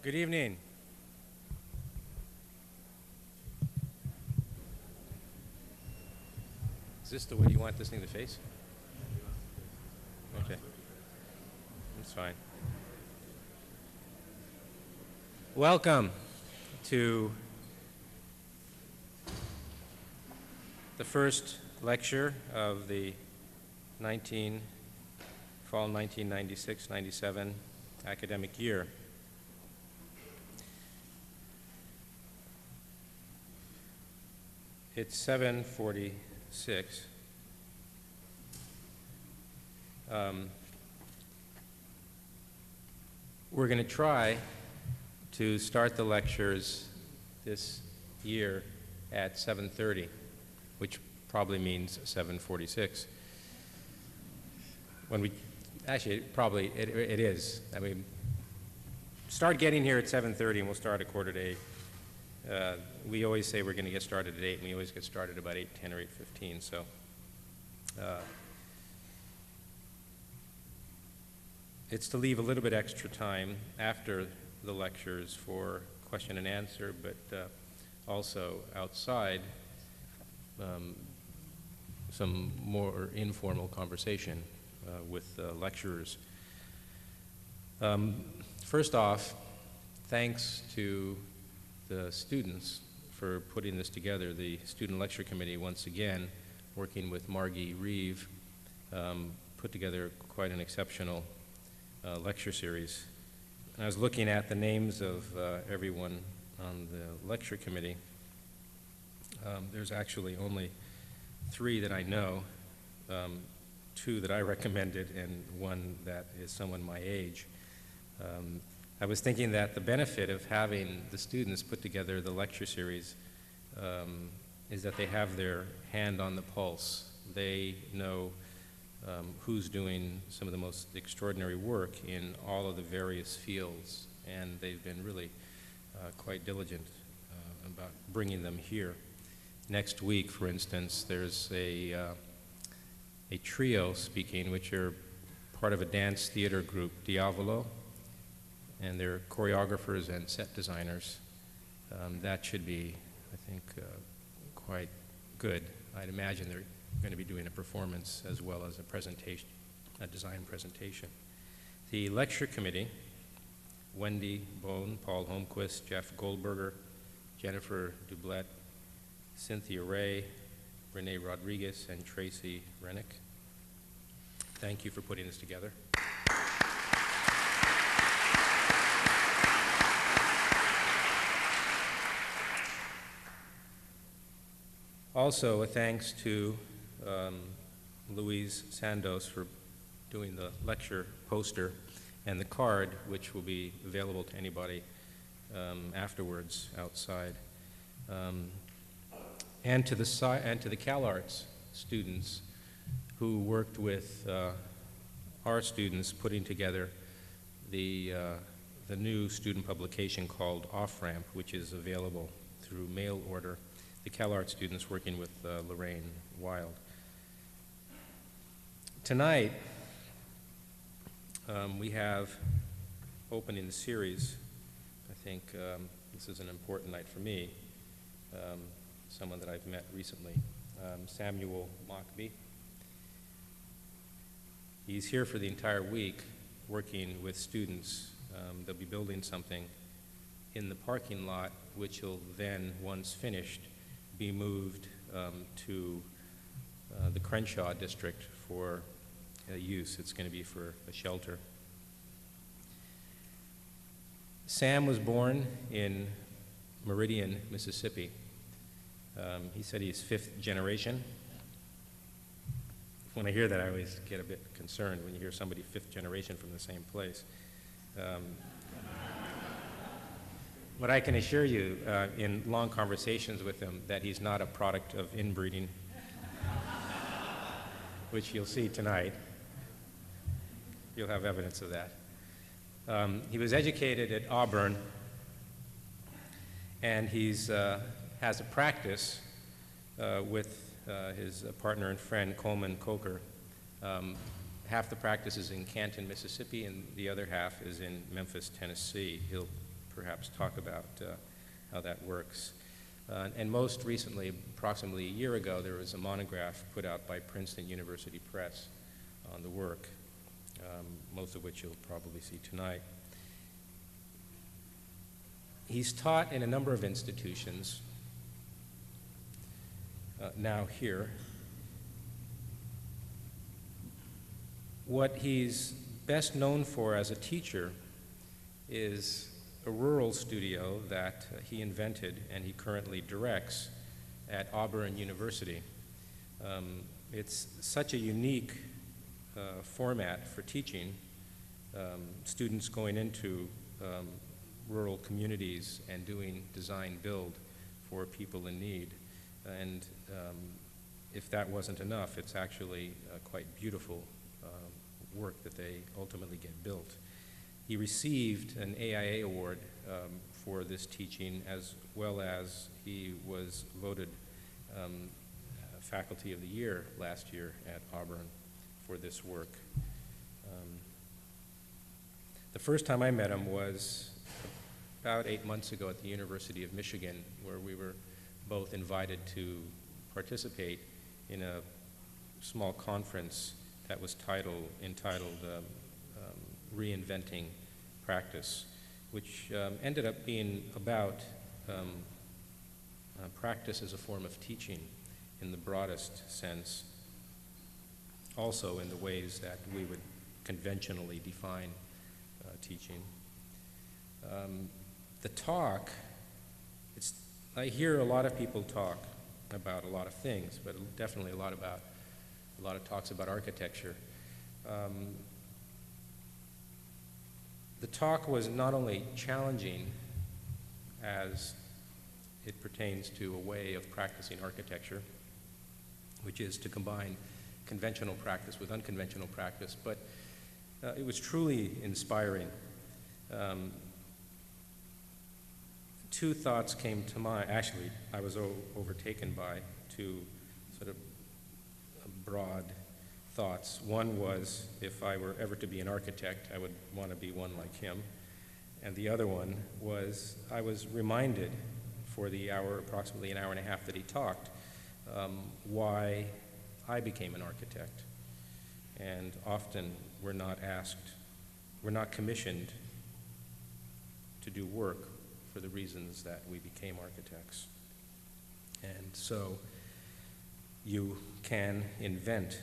Good evening. Is this the way you want this thing to face? Okay. That's fine. Welcome to the first lecture of the fall 1996-97 academic year. It's 7:46. We're going to try to start the lectures this year at 7:30, which probably means 7:46. When we actually probably it is. I mean, start getting here at 7:30, and we'll start at 7:45. We always say we're going to get started at 8, and we always get started about 8:10 or 8:15. So it's to leave a little bit extra time after the lectures for question and answer, but also outside some more informal conversation with lecturers. First off, thanks to the students for putting this together. The Student Lecture Committee, once again, working with Margie Reeve, put together quite an exceptional lecture series. And I was looking at the names of everyone on the lecture committee. There's actually only 3 that I know, 2 that I recommended, and 1 that is someone my age. I was thinking that the benefit of having the students put together the lecture series is that they have their hand on the pulse. They know who's doing some of the most extraordinary work in all of the various fields, and they've been really quite diligent about bringing them here. Next week, for instance, there's a trio speaking, which are part of a dance theater group, Diavolo, and they're choreographers and set designers. That should be, I think, quite good. I'd imagine they're going to be doing a performance as well as a presentation, a design presentation. The lecture committee, Wendy Bone, Paul Holmquist, Jeff Goldberger, Jennifer Dublett, Cynthia Ray, Renee Rodriguez, and Tracy Rennick. Thank you for putting this together. Also, a thanks to Louise Sandos for doing the lecture poster and the card, which will be available to anybody afterwards outside. And to the CalArts students who worked with our students putting together the new student publication called Off Ramp, which is available through mail order. The CalArts students working with Lorraine Wild. Tonight, we have opening the series. I think this is an important night for me, someone that I've met recently, Samuel Mockbee. He's here for the entire week working with students. They'll be building something in the parking lot, which will then, once finished, be moved to the Crenshaw district for use. It's going to be for a shelter. Sam was born in Meridian, Mississippi. He said he's 5th generation. When I hear that, I always get a bit concerned when you hear somebody 5th generation from the same place. But I can assure you, in long conversations with him, that he's not a product of inbreeding, which you'll see tonight. You'll have evidence of that. He was educated at Auburn, and he's has a practice with his partner and friend, Coleman Coker. Half the practice is in Canton, Mississippi, and the other half is in Memphis, Tennessee. He'll perhaps talk about how that works. And most recently, approximately a year ago, there was a monograph put out by Princeton University Press on the work, most of which you'll probably see tonight. He's taught in a number of institutions, now here. What he's best known for as a teacher is a rural studio that he invented and he currently directs at Auburn University. It's such a unique format for teaching, students going into rural communities and doing design build for people in need. And if that wasn't enough, it's actually quite beautiful work that they ultimately get built. He received an AIA award for this teaching, as well as he was voted Faculty of the Year last year at Auburn for this work. The first time I met him was about 8 months ago at the University of Michigan, where we were both invited to participate in a small conference that was entitled Reinventing Practice, which ended up being about practice as a form of teaching in the broadest sense, also in the ways that we would conventionally define teaching. The talk, I hear a lot of people talk about a lot of things, but definitely a lot of talks about architecture. The talk was not only challenging as it pertains to a way of practicing architecture, which is to combine conventional practice with unconventional practice, but it was truly inspiring. Two thoughts came to mind. Actually, I was overtaken by two sort of broad thoughts. One was, if I were ever to be an architect, I would want to be one like him. And the other one was, I was reminded for the hour, approximately an hour and a half that he talked, why I became an architect. And often we're not commissioned to do work for the reasons that we became architects. And so you can invent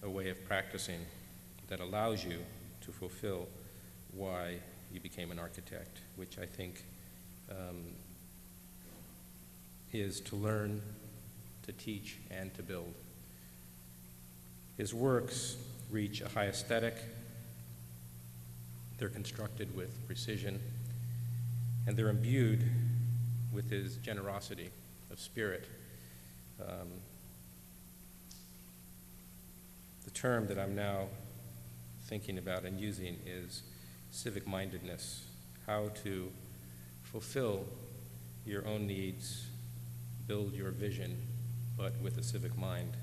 a way of practicing that allows you to fulfill why you became an architect, which I think is to learn, to teach, and to build. His works reach a high aesthetic. They're constructed with precision, and they're imbued with his generosity of spirit. The term that I'm now thinking about and using is civic-mindedness, how to fulfill your own needs, build your vision, but with a civic mind.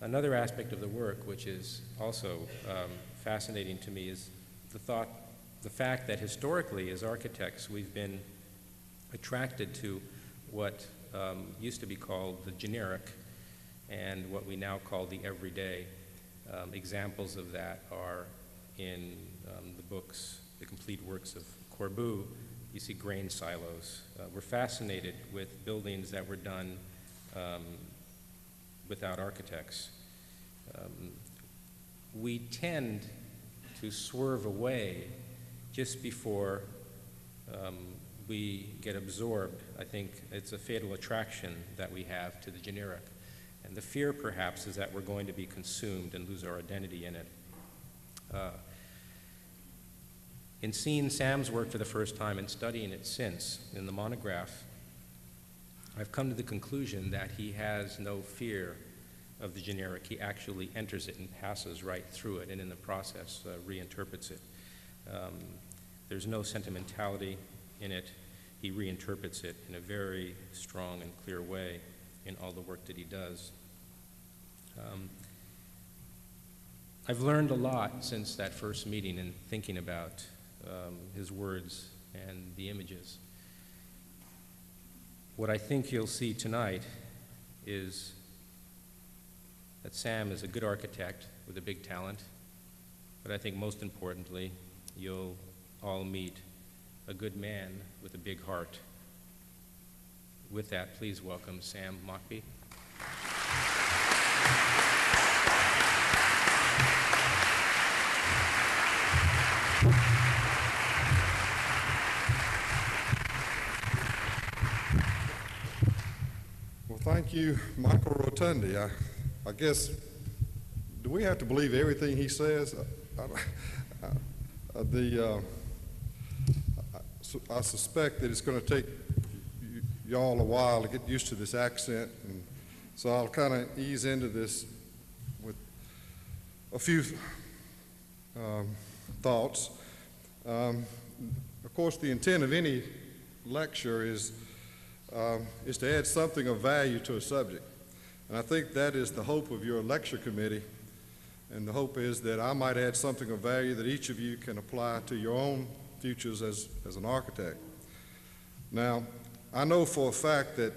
Another aspect of the work, which is also fascinating to me, is the fact that historically, as architects, we've been attracted to what used to be called the generic and what we now call the everyday. Examples of that are in the books, the complete works of Corbu. You see grain silos. We're fascinated with buildings that were done without architects. We tend to swerve away just before we get absorbed. I think it's a fatal attraction that we have to the generic. And the fear, perhaps, is that we're going to be consumed and lose our identity in it. In seeing Sam's work for the first time and studying it since in the monograph, I've come to the conclusion that he has no fear of the generic. He actually enters it and passes right through it, and in the process reinterprets it. There's no sentimentality in it. He reinterprets it in a very strong and clear way in all the work that he does. I've learned a lot since that first meeting in thinking about his words and the images. What I think you'll see tonight is that Sam is a good architect with a big talent, but I think most importantly, you'll all meet a good man with a big heart. With that, please welcome Sam Mockbee. Well, thank you, Michael Rotondi. I guess, do we have to believe everything he says? I suspect that it's going to take y'all a while to get used to this accent, and so I'll kind of ease into this with a few thoughts. Of course, the intent of any lecture is to add something of value to a subject, and I think that is the hope of your lecture committee, and the hope is that I might add something of value that each of you can apply to your own futures as an architect. Now, I know for a fact that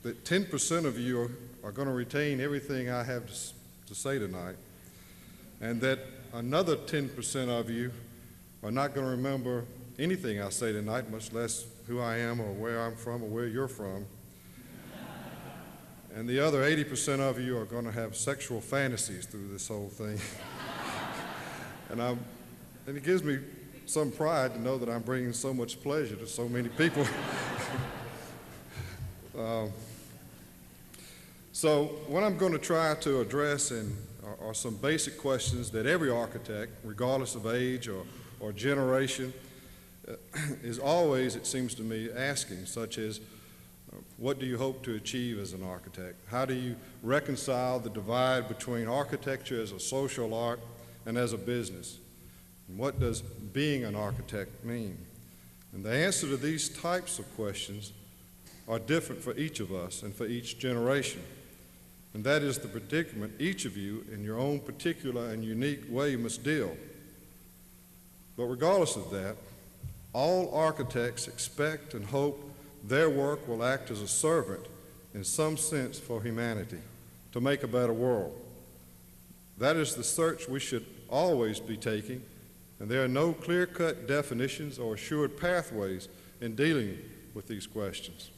10% of you are going to retain everything I have to say tonight, and that another 10% of you are not going to remember anything I say tonight, much less who I am or where I'm from or where you're from. And the other 80% of you are going to have sexual fantasies through this whole thing. And it gives me some pride to know that I'm bringing so much pleasure to so many people. So what I'm going to try to address are some basic questions that every architect, regardless of age or generation, is always, it seems to me, asking, such as, what do you hope to achieve as an architect? How do you reconcile the divide between architecture as a social art and as a business? And what does being an architect mean? And the answer to these types of questions are different for each of us and for each generation. And that is the predicament each of you in your own particular and unique way must deal. But regardless of that, all architects expect and hope their work will act as a servant in some sense for humanity, to make a better world. That is the search we should always be taking, and there are no clear-cut definitions or assured pathways in dealing with these questions.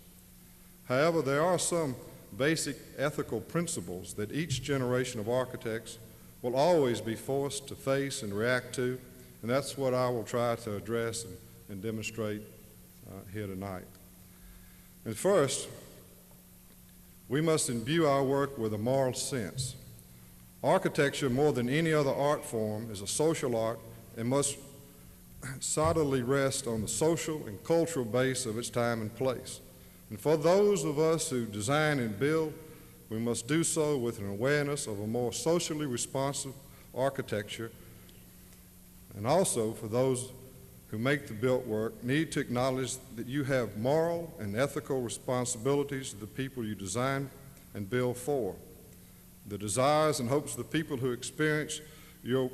However, there are some basic ethical principles that each generation of architects will always be forced to face and react to, and that's what I will try to address and demonstrate here tonight. And first, we must imbue our work with a moral sense. Architecture, more than any other art form, is a social art and must solidly rest on the social and cultural base of its time and place. And for those of us who design and build, we must do so with an awareness of a more socially responsive architecture. And also, for those who make the built work, need to acknowledge that you have moral and ethical responsibilities to the people you design and build for. The desires and hopes of the people who experience your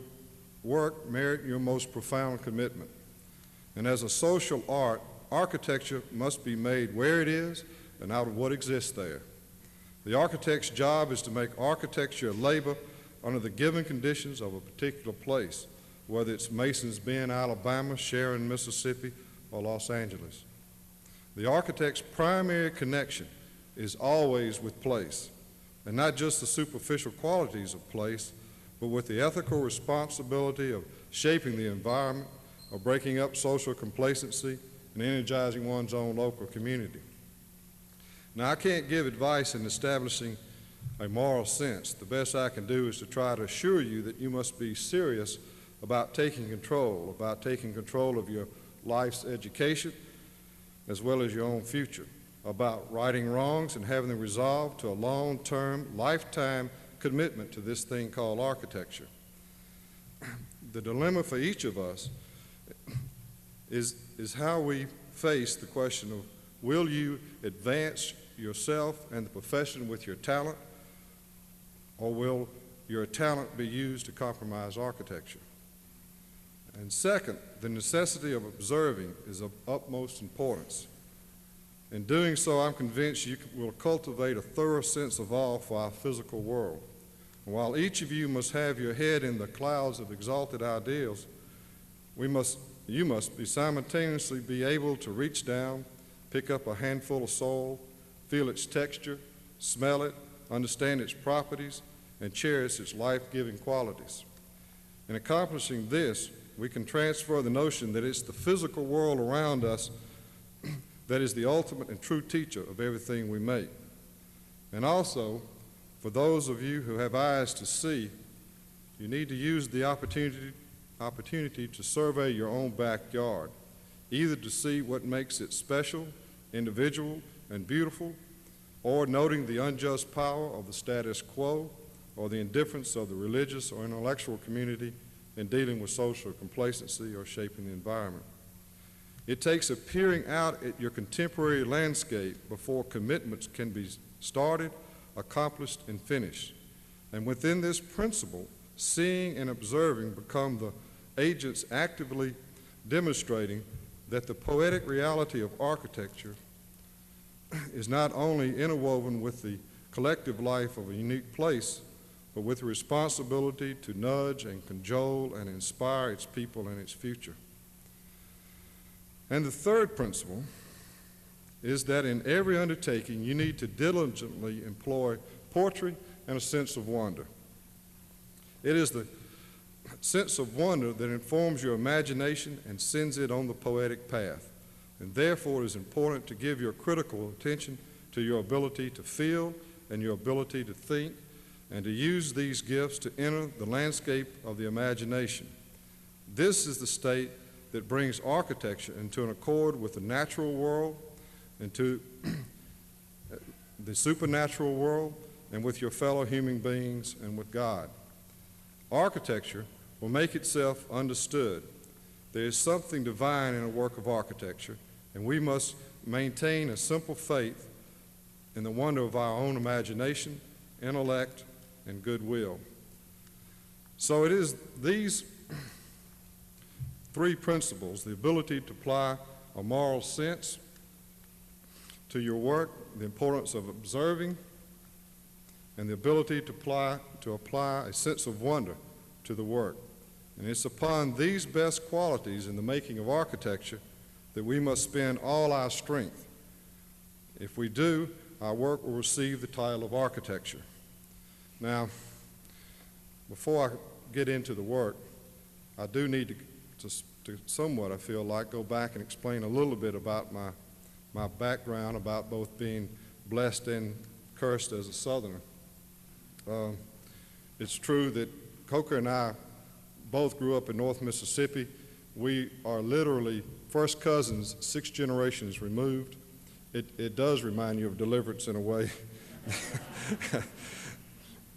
work merit your most profound commitment. And as a social art, architecture must be made where it is and out of what exists there. The architect's job is to make architecture a labor under the given conditions of a particular place, whether it's Masons Bend, Alabama, Sharon, Mississippi, or Los Angeles. The architect's primary connection is always with place, and not just the superficial qualities of place, but with the ethical responsibility of shaping the environment, of breaking up social complacency, and energizing one's own local community. Now, I can't give advice in establishing a moral sense. The best I can do is to try to assure you that you must be serious about taking control of your life's education as well as your own future, about righting wrongs and having them resolved to a long-term, lifetime commitment to this thing called architecture. The dilemma for each of us is how we face the question of, will you advance yourself and the profession with your talent, or will your talent be used to compromise architecture? And second, the necessity of observing is of utmost importance. In doing so, I'm convinced you will cultivate a thorough sense of awe for our physical world. And while each of you must have your head in the clouds of exalted ideals, you must be simultaneously be able to reach down, pick up a handful of soil, feel its texture, smell it, understand its properties, and cherish its life-giving qualities. In accomplishing this, we can transfer the notion that it's the physical world around us that is the ultimate and true teacher of everything we make. And also, for those of you who have eyes to see, you need to use the opportunity to survey your own backyard, either to see what makes it special, individual, and beautiful, or noting the unjust power of the status quo or the indifference of the religious or intellectual community in dealing with social complacency or shaping the environment. It takes a peering out at your contemporary landscape before commitments can be started, accomplished, and finished. And within this principle, seeing and observing become the agents actively demonstrating that the poetic reality of architecture is not only interwoven with the collective life of a unique place, but with the responsibility to nudge and cajole and inspire its people and its future. And the third principle is that in every undertaking, you need to diligently employ poetry and a sense of wonder. It is the sense of wonder that informs your imagination and sends it on the poetic path. And therefore, it is important to give your critical attention to your ability to feel and your ability to think, and to use these gifts to enter the landscape of the imagination. This is the state that brings architecture into an accord with the natural world, into the supernatural world, and with your fellow human beings and with God. Architecture will make itself understood. There is something divine in a work of architecture, and we must maintain a simple faith in the wonder of our own imagination, intellect, and goodwill. So it is these three principles, the ability to apply a moral sense to your work, the importance of observing, and the ability to apply a sense of wonder to the work. And it's upon these best qualities in the making of architecture that we must spend all our strength. If we do, our work will receive the title of architecture. Now, before I get into the work, I do need to somewhat, I feel like, go back and explain a little bit about my background, about both being blessed and cursed as a Southerner. It's true that Coker and I both grew up in North Mississippi. We are literally first cousins, 6 generations removed. It does remind you of Deliverance in a way.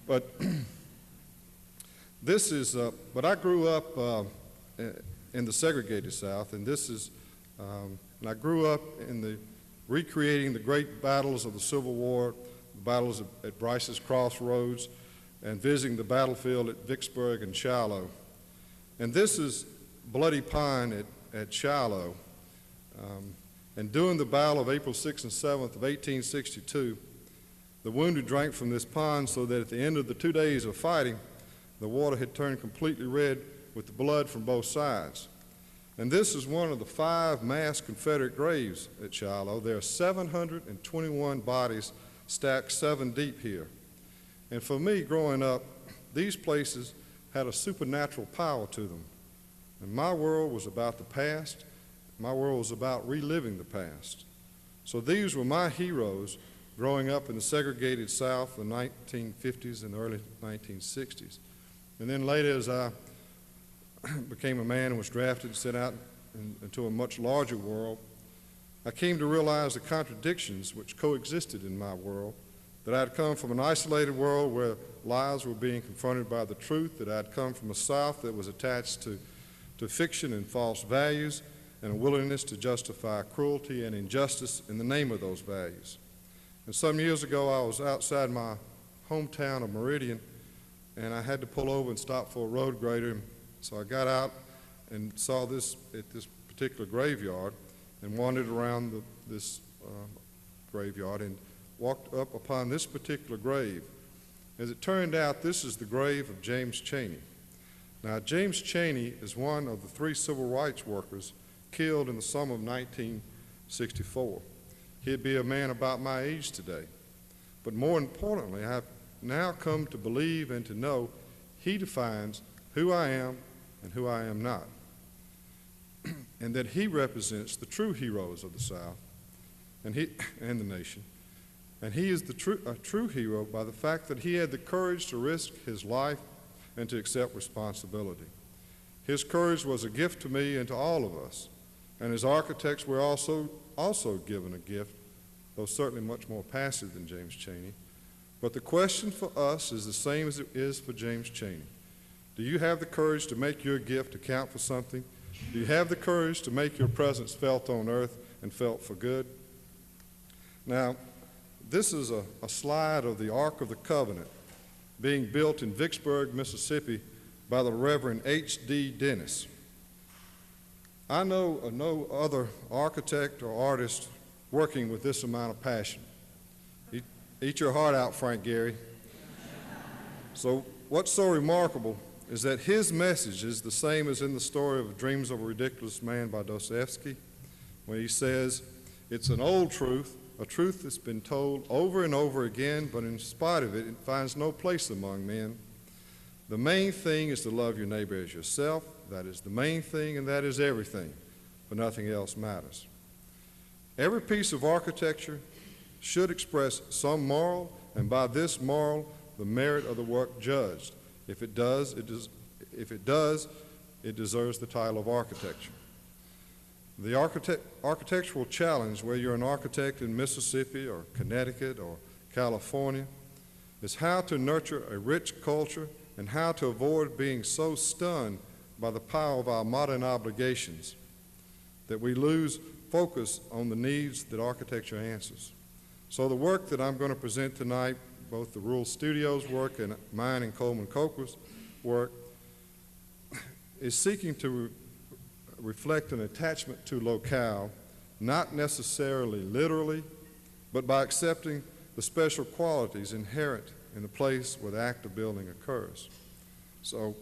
But this is, but I grew up in the segregated South, and this is, and I grew up in the recreating the great battles of the Civil War, the battles at Bryce's Crossroads, and visiting the battlefield at Vicksburg and Shiloh. And this is Bloody Pine at Shiloh. And during the battle of April 6th and 7th of 1862, the wounded drank from this pond so that at the end of the 2 days of fighting, the water had turned completely red with the blood from both sides. And this is one of the 5 mass Confederate graves at Shiloh. There are 721 bodies stacked 7 deep here. And for me, growing up, these places had a supernatural power to them. And my world was about the past. My world was about reliving the past. So these were my heroes growing up in the segregated South in the 1950s and the early 1960s. And then later, as I became a man and was drafted and sent out into a much larger world, I came to realize the contradictions which coexisted in my world, that I had come from an isolated world where lies were being confronted by the truth, that I had come from a South that was attached to fiction and false values, and a willingness to justify cruelty and injustice in the name of those values. And some years ago, I was outside my hometown of Meridian, and I had to pull over and stop for a road grader. So I got out and saw this at this particular graveyard and wandered around this graveyard and walked up upon this particular grave. As it turned out, this is the grave of James Chaney. Now, James Chaney is one of the 3 civil rights workers killed in the summer of 1964. He'd be a man about my age today. But more importantly, I've now come to believe and to know he defines who I am and who I am not, and that he represents the true heroes of the South and the nation. And he is a true hero by the fact that he had the courage to risk his life and to accept responsibility. His courage was a gift to me and to all of us. And as architects, we're also given a gift, though certainly much more passive than James Chaney. But the question for us is the same as it is for James Chaney. Do you have the courage to make your gift count for something? Do you have the courage to make your presence felt on earth and felt for good? Now, this is a slide of the Ark of the Covenant being built in Vicksburg, Mississippi by the Reverend H.D. Dennis. I know of no other architect or artist working with this amount of passion. Eat your heart out, Frank Gehry. So what's so remarkable is that his message is the same as in the story of Dreams of a Ridiculous Man by Dostoevsky, when he says, it's an old truth, a truth that's been told over and over again, but in spite of it, it finds no place among men. The main thing is to love your neighbor as yourself. That is the main thing, and that is everything, but nothing else matters. Every piece of architecture should express some moral, and by this moral, the merit of the work judged. If it does, it deserves the title of architecture. The architectural challenge, whether you're an architect in Mississippi or Connecticut or California, is how to nurture a rich culture and how to avoid being so stunned by the power of our modern obligations that we lose focus on the needs that architecture answers. So the work that I'm going to present tonight, both the Rural Studios work and mine and Coleman Coker's work, is seeking to reflect an attachment to locale, not necessarily literally, but by accepting the special qualities inherent in the place where the act of building occurs. So,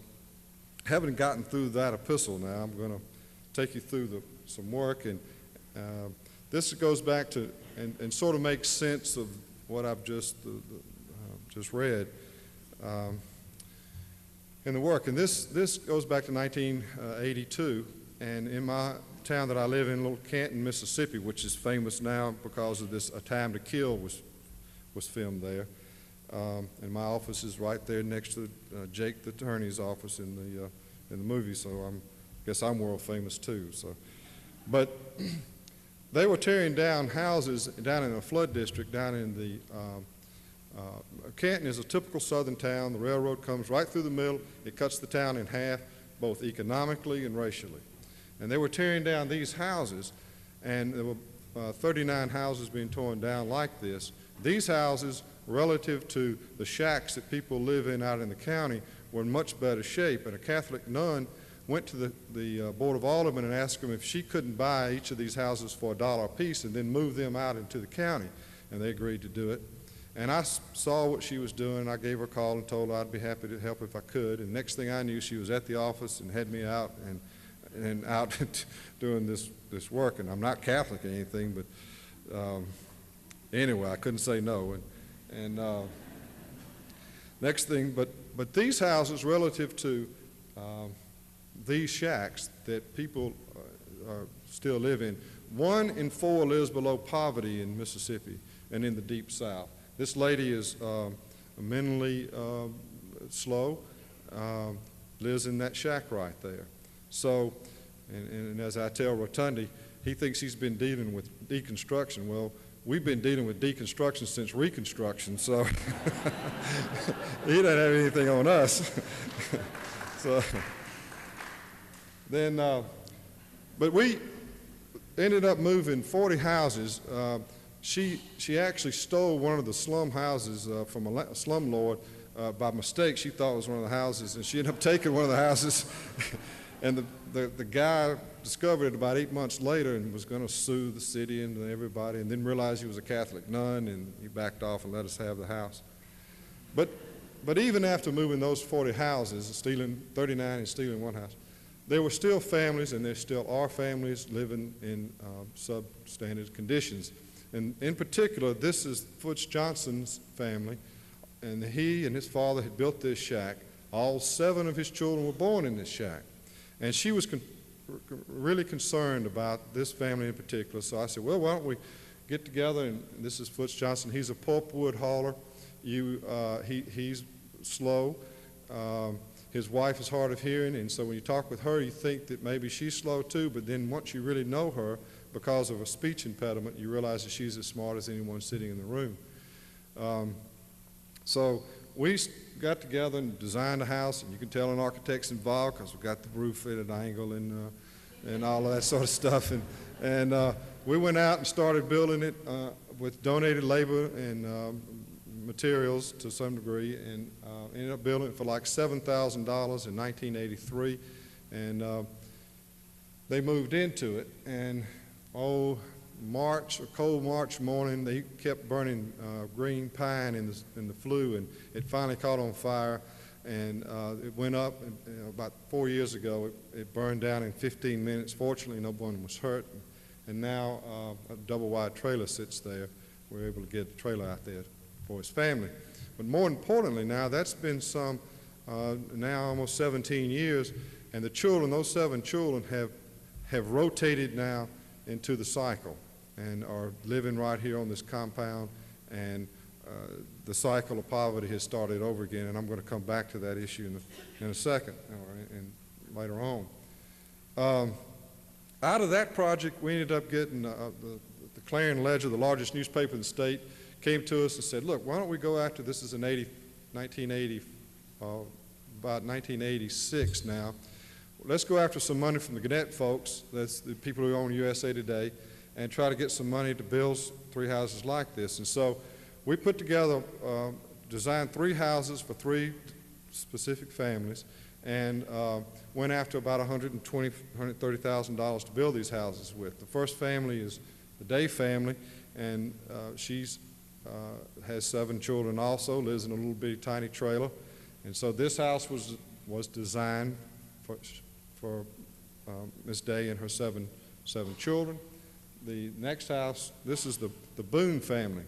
having gotten through that epistle now, I'm going to take you through some work, and this goes back to and sort of makes sense of what I've just read in the work. And this goes back to 1982, and in my town that I live in, Little Canton, Mississippi, which is famous now because of this A Time to Kill was filmed there. And my office is right there next to Jake the attorney's office in the movie, so I guess I'm world famous too. So, but they were tearing down houses down in a flood district down in the Canton is a typical southern town. The railroad comes right through the middle. It cuts the town in half, both economically and racially. And they were tearing down these houses, and there were 39 houses being torn down like this. These houses, relative to the shacks that people live in out in the county, were in much better shape. And a Catholic nun went to the Board of Aldermen and asked them if she couldn't buy each of these houses for $1 a piece and then move them out into the county. And they agreed to do it. And I saw what she was doing. I gave her a call and told her I'd be happy to help if I could. And next thing I knew, she was at the office and had me out and out doing this work. And I'm not Catholic or anything, but anyway, I couldn't say no. And next thing, but these houses relative to these shacks that people still live in, 1 in 4 lives below poverty in Mississippi and in the Deep South. This lady is mentally slow, lives in that shack right there. So, and as I tell Rotondi, he thinks he's been dealing with deconstruction. Well, we've been dealing with deconstruction since Reconstruction, so he doesn't have anything on us. So then, but we ended up moving 40 houses. She actually stole one of the slum houses from a slumlord by mistake. She thought it was one of the houses, and she ended up taking one of the houses And the guy discovered it about 8 months later and was going to sue the city and everybody, and then realized he was a Catholic nun, and he backed off and let us have the house. But even after moving those 40 houses, stealing 39 and stealing one house, there were still families, and there still are families living in substandard conditions. And in particular, this is Foots Johnson's family, and he and his father had built this shack. All 7 of his children were born in this shack. And she was really concerned about this family in particular. So I said, well, why don't we get together, and this is Foots Johnson. He's a pulpwood hauler. He's slow. His wife is hard of hearing, and so when you talk with her, you think that maybe she's slow too, but then once you really know her, because of a speech impediment, you realize that she's as smart as anyone sitting in the room. So we got together and designed a house, and you can tell an architect's involved because we got the roof at an angle and all of that sort of stuff. And we went out and started building it with donated labor and materials to some degree, and ended up building it for like $7,000 in 1983. And they moved into it, and a cold March morning, they kept burning green pine in the flue, and it finally caught on fire, and it went up. And, about 4 years ago, it burned down in 15 minutes. Fortunately, no one was hurt, and now a double-wide trailer sits there. We're able to get the trailer out there for his family. But more importantly now, that's been now almost 17 years, and the children, those 7 children, have rotated now into the cycle and are living right here on this compound, and the cycle of poverty has started over again, and I'm going to come back to that issue in a second, and later on. Out of that project, we ended up getting the Clarion Ledger, the largest newspaper in the state, came to us and said, look, why don't we go after, this is in 1980, about 1986 now, let's go after some money from the Gannett folks, that's the people who own USA Today, and try to get some money to build 3 houses like this. And so we put together, designed 3 houses for 3 specific families, and went after about $120,000, $130,000 to build these houses with. The first family is the Day family, and she's has 7 children also, lives in a little bitty tiny trailer. And so this house was designed for Miss Day and her seven children. The next house, this is the Boone family.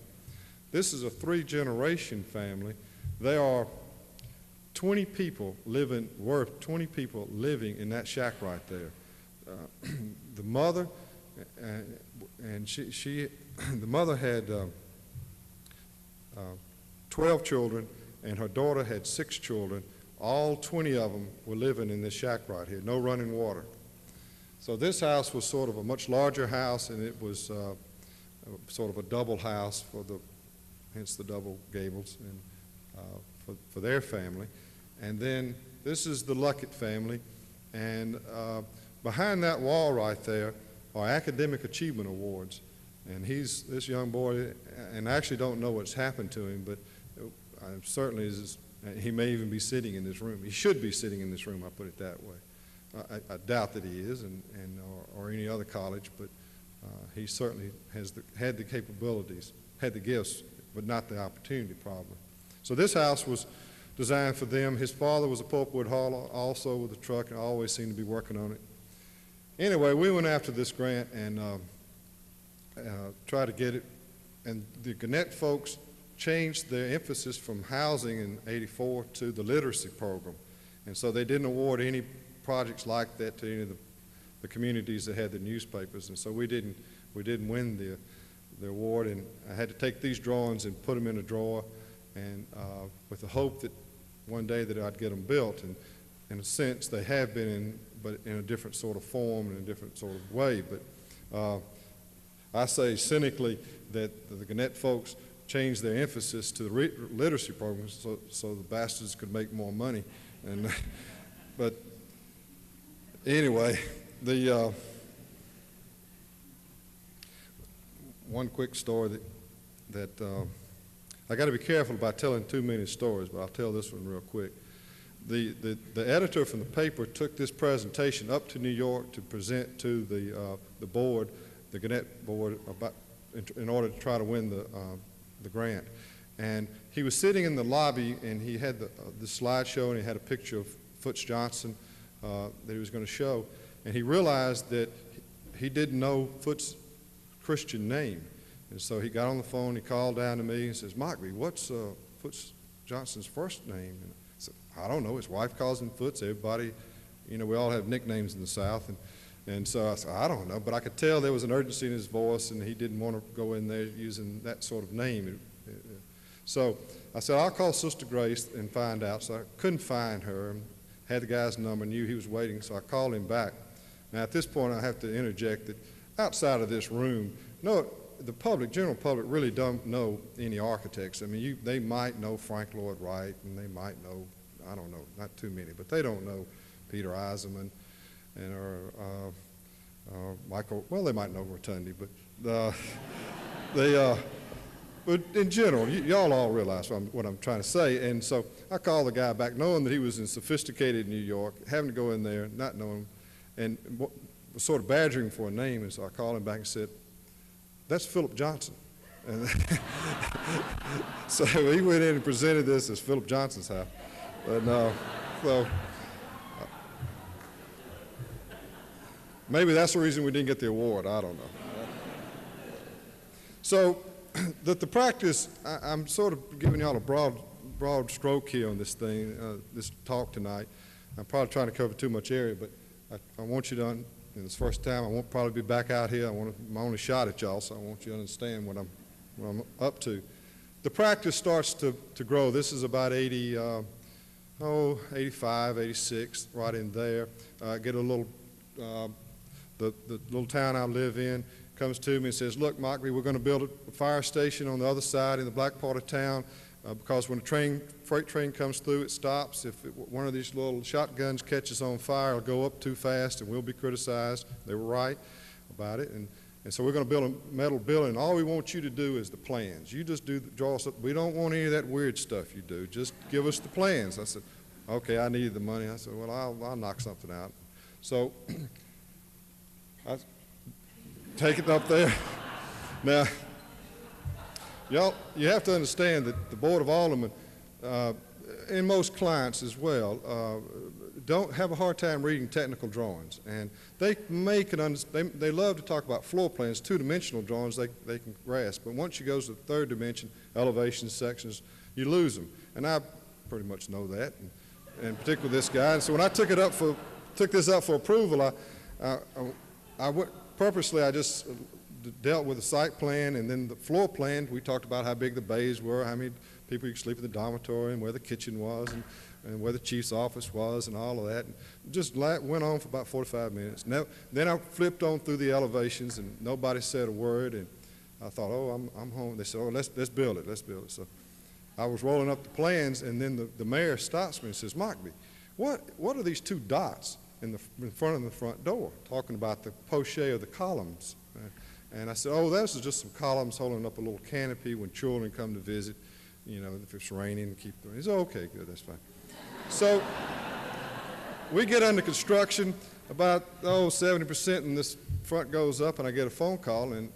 This is a 3-generation family. There are 20 people living in that shack right there. The mother, and the mother had 12 children, and her daughter had 6 children. All 20 of them were living in this shack right here, no running water. So this house was sort of a much larger house, and it was sort of a double house hence the double gables, and for their family. And then this is the Luckett family, and behind that wall right there are academic achievement awards. And this young boy, and I actually don't know what's happened to him, but certainly he may even be sitting in this room. He should be sitting in this room, I put it that way. I doubt that he is, or any other college, but he certainly had the capabilities, had the gifts, but not the opportunity probably. So this house was designed for them. His father was a pulpwood hauler, also with a truck, and always seemed to be working on it. Anyway, we went after this grant and tried to get it, and the Gannett folks changed their emphasis from housing in '84 to the literacy program. And so they didn't award any projects like that to any of the communities that had the newspapers. And so we didn't win the award, and I had to take these drawings and put them in a drawer, and with the hope that one day that I'd get them built. And in a sense, they have been but in a different sort of form and a different sort of way. But I say cynically that the Gannett folks changed their emphasis to the literacy program so the bastards could make more money. And but anyway, one quick story that I got to be careful about telling too many stories, but I'll tell this one real quick. the editor from the paper took this presentation up to New York to present to the board, the Gannett board, in order to try to win the grant. And he was sitting in the lobby, and he had the slideshow, and he had a picture of Foots Johnson that he was going to show. And he realized that he didn't know Foots' Christian name. And so he got on the phone, he called down to me and says, Mockbee, what's Foots Johnson's first name? And I said, I don't know. His wife calls him Foots. Everybody, you know, we all have nicknames in the South. And so I said, I don't know. But I could tell there was an urgency in his voice, and he didn't want to go in there using that sort of name. So I said, I'll call Sister Grace and find out. So I couldn't find her. Had the guy's number, knew he was waiting, so I called him back. Now, at this point, I have to interject that outside of this room, no, the public, general public, really don't know any architects. I mean, they might know Frank Lloyd Wright, and they might know, I don't know, not too many, but they don't know Peter Eisenman or Michael. Well, they might know Rotondi, but but in general, y'all all realize what I'm trying to say. And so I called the guy back, knowing that he was in sophisticated New York, having to go in there, not knowing, and was sort of badgering for a name. And so I called him back and said, that's Philip Johnson. And so he went in and presented this as Philip Johnson's house. But so maybe that's the reason we didn't get the award. I don't know. So the practice, I'm sort of giving y'all a broad stroke here on this thing, this talk tonight. I'm probably trying to cover too much area, but I want you to, and it's the first time, I won't probably be back out here. My only shot at y'all, so I want you to understand what I'm up to. The practice starts to grow. This is about 85, 86, right in there. Get a little, the little town I live in comes to me and says, look, Mockbee, we're going to build a fire station on the other side in the black part of town because when a freight train comes through, it stops. If one of these little shotguns catches on fire, it'll go up too fast and we'll be criticized. They were right about it. And so we're going to build a metal building. All we want you to do is the plans. You just draw us up. We don't want any of that weird stuff you do. Just give us the plans. I said, okay, I needed the money. I said, well, I'll knock something out. So I take it up there. Now, y'all, you have to understand that the Board of Aldermen, and most clients as well, don't have a hard time reading technical drawings. And they they love to talk about floor plans, two-dimensional drawings they can grasp. But once you go to the third dimension, elevations, sections, you lose them. And I pretty much know that, and particularly this guy. And so when I took this up for approval, I went, purposely, I just dealt with the site plan and then the floor plan. We talked about how big the bays were, how many people you could sleep in the dormitory, and where the kitchen was, and where the chief's office was, and all of that. And just went on for about 45 minutes. Now, then I flipped on through the elevations, and nobody said a word. And I thought, oh, I'm home. They said, oh, let's build it. Let's build it. So I was rolling up the plans, and then the mayor stops me and says, Mockbee, what are these two dots in front of the front door, talking about the poche of the columns? And I said, oh, those are just some columns holding up a little canopy when children come to visit, you know, if it's raining, keep them. He said, okay, good, that's fine. So we get under construction, about 70%, and this front goes up, and I get a phone call, and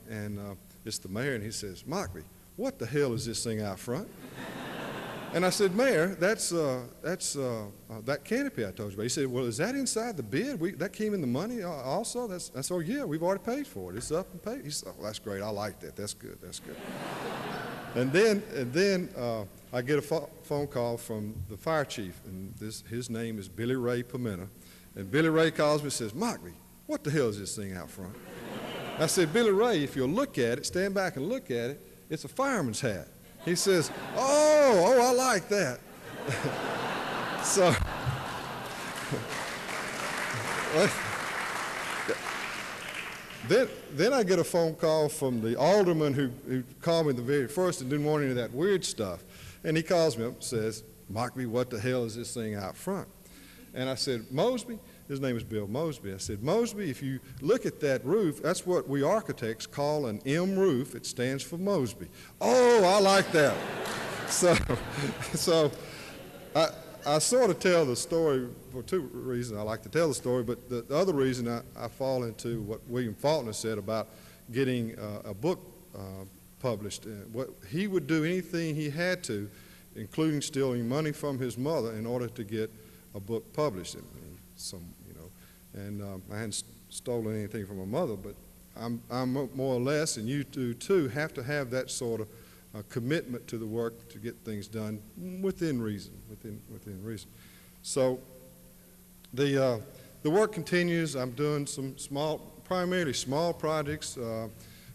it's the mayor, and he says, Mockbee, what the hell is this thing out front? And I said, Mayor, that's that canopy I told you about. He said, well, is that inside the bid? That came in the money also? That's oh, yeah, we've already paid for it. It's up and paid. He said, oh, that's great. I like that. That's good. That's good. And then I get a phone call from the fire chief, and his name is Billy Ray Pimenta. And Billy Ray calls me and says, Mockbee, what the hell is this thing out front? I said, Billy Ray, if you'll look at it, stand back and look at it, it's a fireman's hat. He says, oh, I like that. So, then I get a phone call from the alderman who called me the very first and didn't want any of that weird stuff. And he calls me up and says, Mockbee, what the hell is this thing out front? And I said, Mosby, his name is Bill Mosby. I said, Mosby, if you look at that roof, that's what we architects call an M roof. It stands for Mosby. Oh, I like that. So I sort of tell the story for two reasons. I like to tell the story, but the other reason I fall into what William Faulkner said about getting a book published. What he would do anything he had to, including stealing money from his mother, in order to get a book published. I hadn't stolen anything from my mother, but I'm more or less, and you do too, have to have that sort of commitment to the work to get things done within reason. Within reason. So the work continues. I'm doing some primarily small projects.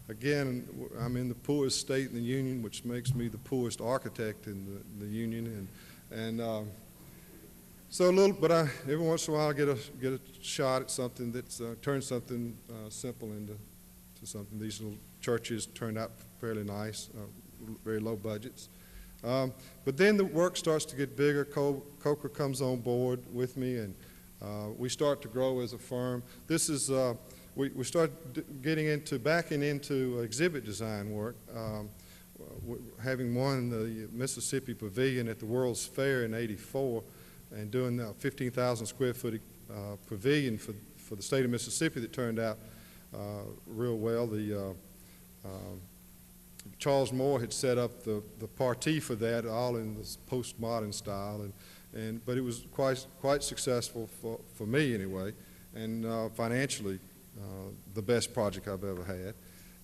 Again, I'm in the poorest state in the union, which makes me the poorest architect in the union, so a little, but every once in a while I get a shot at something that's turns something simple into something. These little churches turned out fairly nice, very low budgets. But then the work starts to get bigger. Coker comes on board with me, and we start to grow as a firm. This is we start backing into exhibit design work. Having won the Mississippi Pavilion at the World's Fair in '84, and doing a 15,000 square foot pavilion for the state of Mississippi that turned out real well. Charles Moore had set up the party for that, all in this postmodern style, but it was quite successful for me anyway, and financially the best project I've ever had.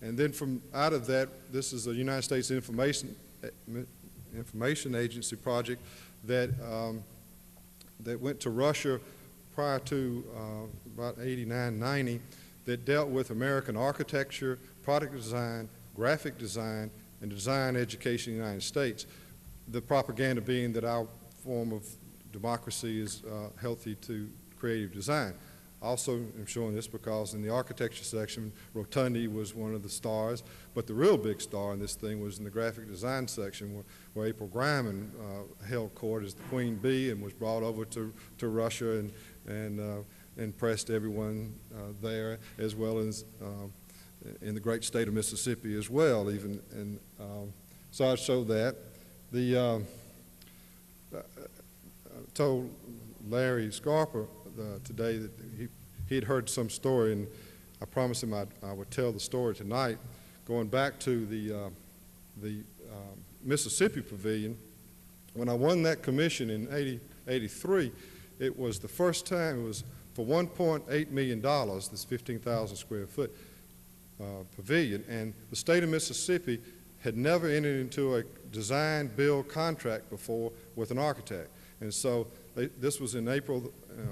And then from out of that, this is a United States Information Agency project that went to Russia prior to about 89, 90, that dealt with American architecture, product design, graphic design, and design education in the United States. The propaganda being that our form of democracy is healthy to creative design. Also, I'm showing this because in the architecture section, Rotondi was one of the stars, but the real big star in this thing was in the graphic design section where April Greiman held court as the Queen Bee and was brought over to Russia and impressed everyone there, as well as in the great state of Mississippi as well. So I showed that. I told Larry Scarper today that he had heard some story, and I promised him I would tell the story tonight. Going back to the Mississippi Pavilion, when I won that commission in '83, it was the first time. It was for $1.8 million, this 15,000 square foot pavilion, and the state of Mississippi had never entered into a design build contract before with an architect. And so this was in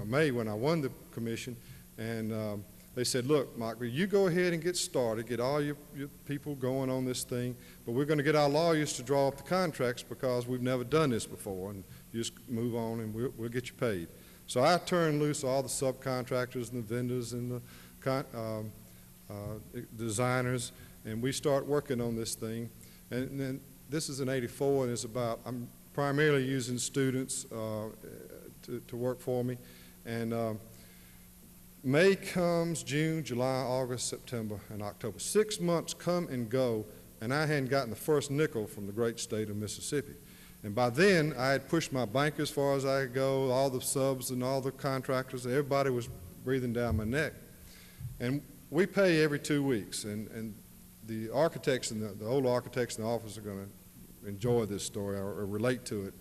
May when I won the commission, and they said, look, Mockbee, you go ahead and get started, get all your people going on this thing, but we're going to get our lawyers to draw up the contracts because we've never done this before, and you just move on and we'll get you paid. So I turned loose all the subcontractors and the vendors and the designers, and we start working on this thing. And then this is in '84, and it's about, I'm primarily using students to work for me. And May comes, June, July, August, September, and October. 6 months come and go, and I hadn't gotten the first nickel from the great state of Mississippi. And by then, I had pushed my bank as far as I could go, all the subs and all the contractors, everybody was breathing down my neck. And we pay every 2 weeks, and the architects and the old architects in the office are going to enjoy this story or relate to it.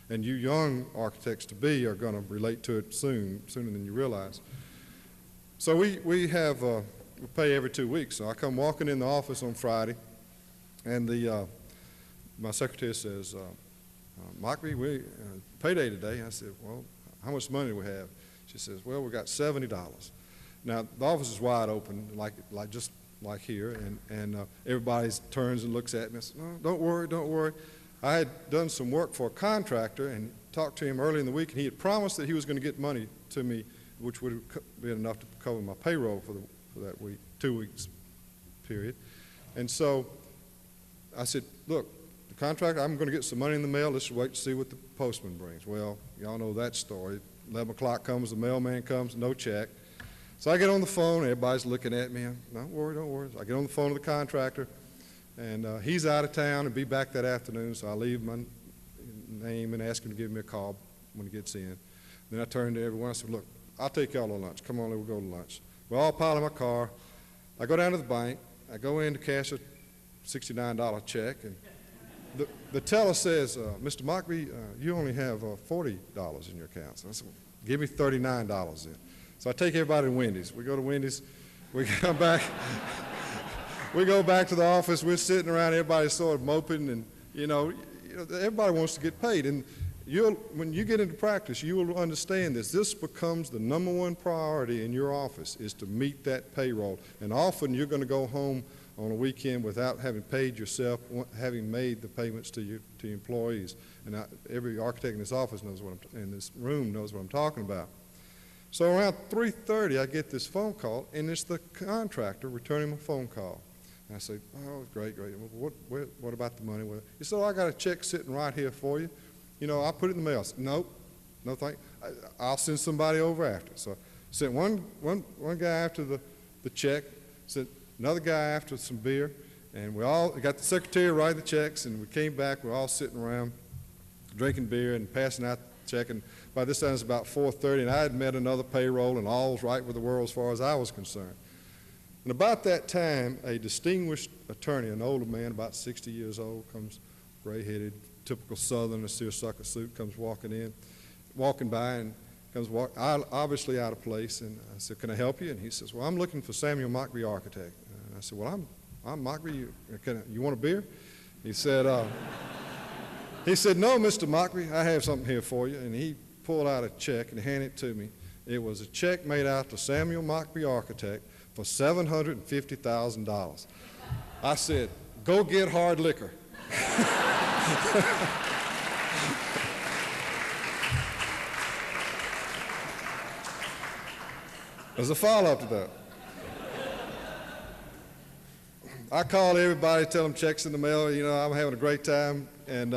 And you young architects-to-be are going to relate to it sooner than you realize. So we pay every 2 weeks. So I come walking in the office on Friday, and my secretary says, Mockbee, payday today. I said, well, how much money do we have? She says, well, we got $70. Now, the office is wide open, just like here, and everybody turns and looks at me and says, no, don't worry, don't worry. I had done some work for a contractor and talked to him early in the week, and he had promised that he was going to get money to me, which would have been enough to cover my payroll for that week, 2 weeks period. And so I said, look, the contractor, I'm going to get some money in the mail. Let's wait to see what the postman brings. Well, y'all know that story. 11 o'clock comes, the mailman comes, no check. So I get on the phone, everybody's looking at me. Don't worry, don't worry. So I get on the phone to the contractor, and he's out of town and be back that afternoon, so I leave my name and ask him to give me a call when he gets in. Then I turned to everyone. I said, look, I'll take y'all to lunch. Come on, we'll go to lunch. We all pile in my car. I go down to the bank. I go in to cash a $69 check, and the teller says, Mr. Mockbee, you only have $40 in your account. So I said, well, give me $39 then. So I take everybody to Wendy's. We go to Wendy's. We come back. We go back to the office. We're sitting around. Everybody's sort of moping, and everybody wants to get paid. And when you get into practice, you will understand this. This becomes the #1 priority in your office, is to meet that payroll. And often you're going to go home on a weekend without having paid yourself, having made the payments to your employees. And every architect in this office knows in this room knows what I'm talking about. So around 3:30, I get this phone call, and it's the contractor returning my phone call. And I say, oh, great. What about the money? He said, oh, I got a check sitting right here for you. I'll put it in the mail. I said, nope, no thank you. I'll send somebody over after. So I sent one guy after the check, sent another guy after some beer, and we got the secretary to write the checks, and we came back. We're all sitting around drinking beer and passing out the check. And by this time, it's about 4:30, and I had met another payroll, and all was right with the world as far as I was concerned. And about that time, a distinguished attorney, an older man, about 60 years old, comes gray-headed, typical Southern, a seersucker suit, comes walking by, and comes obviously out of place. And I said, can I help you? And he says, well, I'm looking for Samuel Mockbee, architect. And I said, well, I'm Mockbee. You want a beer? He said, no, Mr. Mockbee, I have something here for you. And he pulled out a check and handed it to me. It was a check made out to Samuel Mockbee, architect, for $750,000. I said, go get hard liquor. There's a follow-up to that. I called everybody, tell them checks in the mail, I'm having a great time. And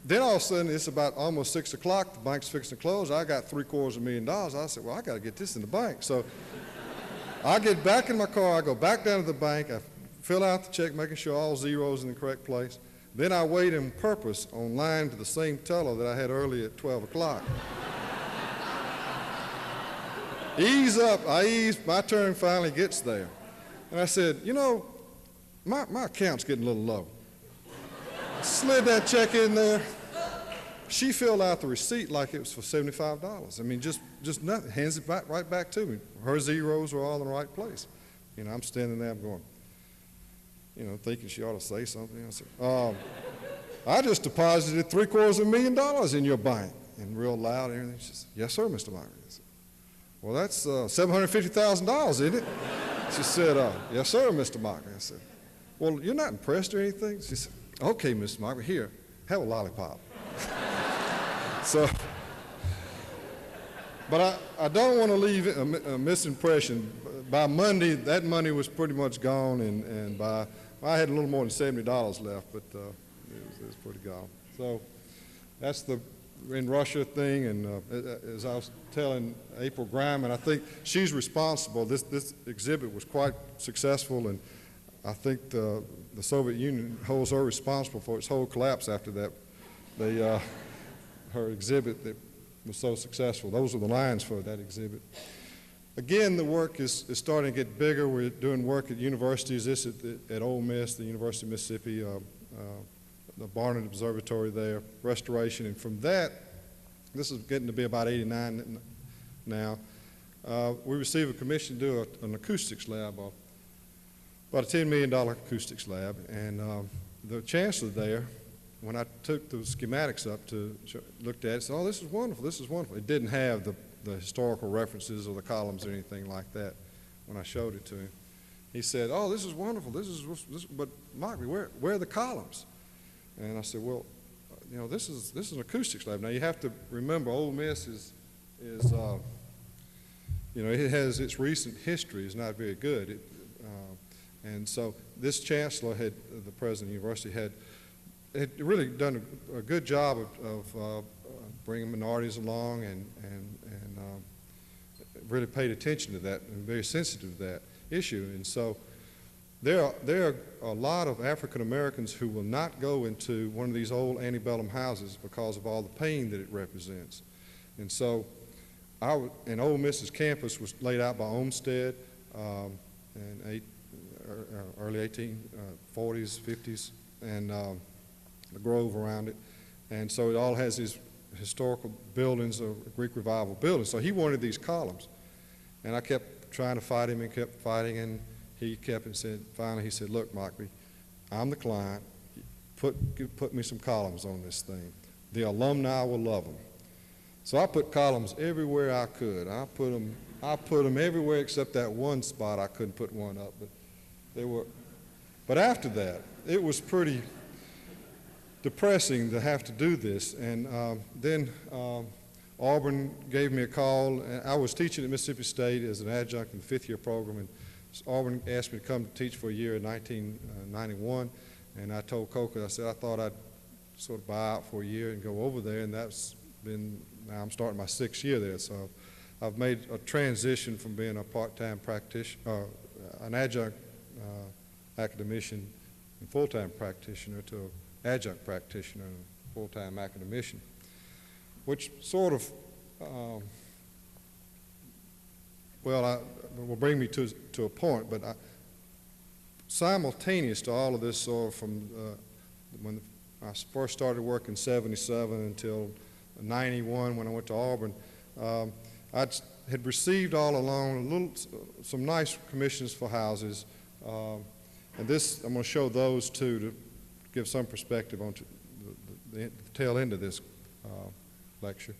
then all of a sudden, it's about almost 6 o'clock, the bank's fixing to close. I got $750,000. I said, well, I got to get this in the bank. So I get back in my car, I go back down to the bank, I fill out the check, making sure all zeros in the correct place. Then I wait in purpose on line to the same teller that I had earlier at 12 o'clock. Ease up, I ease, my turn finally gets there. And I said, my account's getting a little low. Slid that check in there. She filled out the receipt like it was for $75. I mean, just nothing, hands it right back to me. Her zeros were all in the right place. I'm standing there, I'm going, thinking she ought to say something. I said, I just deposited $750,000 in your bank. And real loud and everything. She said, yes, sir, Mr. Mockbee. I said, well, that's $750,000, isn't it? She said, yes, sir, Mr. Mockbee. I said, well, you're not impressed or anything? She said, okay, Mr. Mockbee, here, have a lollipop. So, but I don't want to leave a misimpression. By Monday, that money was pretty much gone, and I had a little more than $70 left, but it was pretty gone. So that's the in Russia thing, and as I was telling April Griman, I think she's responsible. This exhibit was quite successful, and I think the Soviet Union holds her responsible for its whole collapse after that. Her exhibit that was so successful. Those are the lines for that exhibit. Again, the work is starting to get bigger. We're doing work at universities. This at Ole Miss, the University of Mississippi, the Barton Observatory there, restoration. And from that, this is getting to be about 89 now, we received a commission to do an acoustics lab, about a $10 million acoustics lab. And the chancellor there, when I took the schematics up to looked at it, said, oh, this is wonderful, this is wonderful. It didn't have the historical references or the columns or anything like that when I showed it to him. He said, oh, this is wonderful, but Mockbee, where are the columns? And I said, well, this is an acoustics lab. Now you have to remember, Ole Miss is it has its recent history is not very good. And so this chancellor the president of the university had really done a good job of bringing minorities along and really paid attention to that and very sensitive to that issue. And so there are a lot of African Americans who will not go into one of these old antebellum houses because of all the pain that it represents. And so and Ole Miss's campus was laid out by Olmsted in early 1840s, 50s, and the grove around it. And so it all has these historical buildings of Greek Revival buildings. So he wanted these columns. And I kept trying to fight him and kept fighting, and he kept and said, finally he said, look, Mockbee, I'm the client. Put me some columns on this thing. The alumni will love them. So I put columns everywhere I could. I put them everywhere except that one spot I couldn't put one up. But they were. But after that, it was pretty depressing to have to do this. And then Auburn gave me a call. And I was teaching at Mississippi State as an adjunct in the fifth-year program, and Auburn asked me to come to teach for a year in 1991. And I told Coker, I said I thought I'd sort of buy out for a year and go over there, and that's been, now I'm starting my 6th year there. So I've made a transition from being a part-time practitioner, an adjunct academician and full-time practitioner to an adjunct practitioner and full-time academician, which sort of, will bring me to a point, but simultaneous to all of this, sort of from when I first started work in '77 until '91 when I went to Auburn, I had received all along some nice commissions for houses, and this, I'm going to show those two to give some perspective on the tail end of this lecture.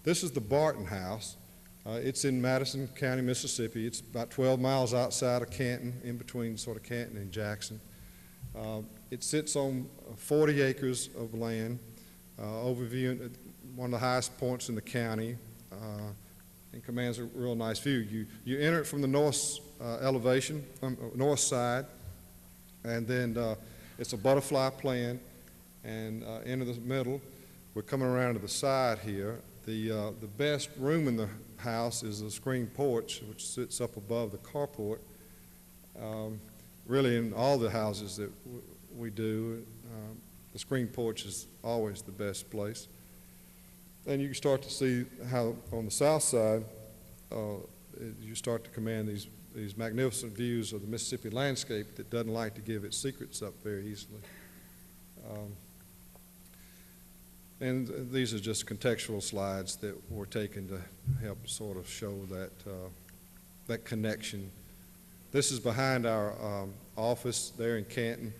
This is the Barton House. It's in Madison County, Mississippi. It's about 12 miles outside of Canton, in between sort of Canton and Jackson. It sits on 40 acres of land, overviewing one of the highest points in the county, and commands a real nice view. You enter it from the north elevation, north side, and then it's a butterfly plan, and into the middle. We're coming around to the side here. The best room in the house is a screen porch, which sits up above the carport. Really, in all the houses that we do, the screen porch is always the best place. And you can start to see how on the south side, you start to command these magnificent views of the Mississippi landscape that doesn't like to give its secrets up very easily. And these are just contextual slides that were taken to help sort of show that connection. This is behind our office there in Canton.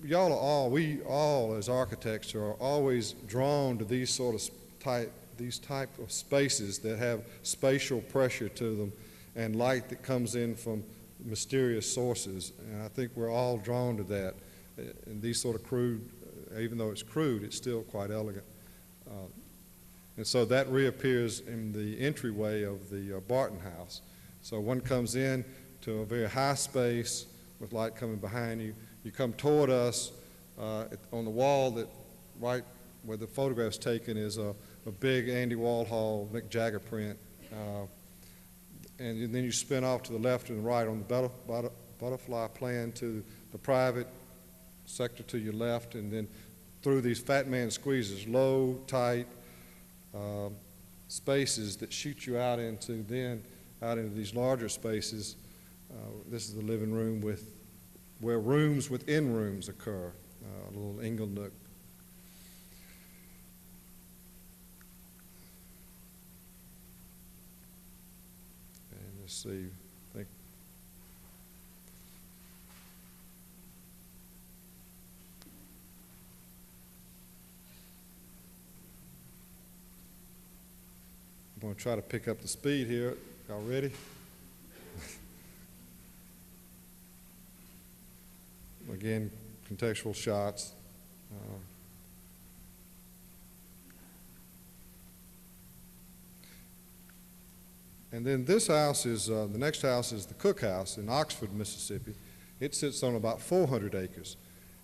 We all as architects are always drawn to these sort of type of spaces that have spatial pressure to them and light that comes in from mysterious sources. And I think we're all drawn to that. And these sort of crude, even though it's crude, it's still quite elegant. And so that reappears in the entryway of the Barton House. So one comes in to a very high space with light coming behind you. You come toward us. On the wall that right where the photograph's taken is a big Andy Warhol, Mick Jagger print. And then you spin off to the left and right on the butterfly plan to the private sector to your left, and then through these fat man squeezes, low, tight spaces that shoot you out into these larger spaces. This is the living room where rooms within rooms occur, a little ingle nook. And let's see, I think I'm going to try to pick up the speed here. Y'all ready? Again, contextual shots. And then this house is, the next house is the Cook House in Oxford, Mississippi. It sits on about 400 acres.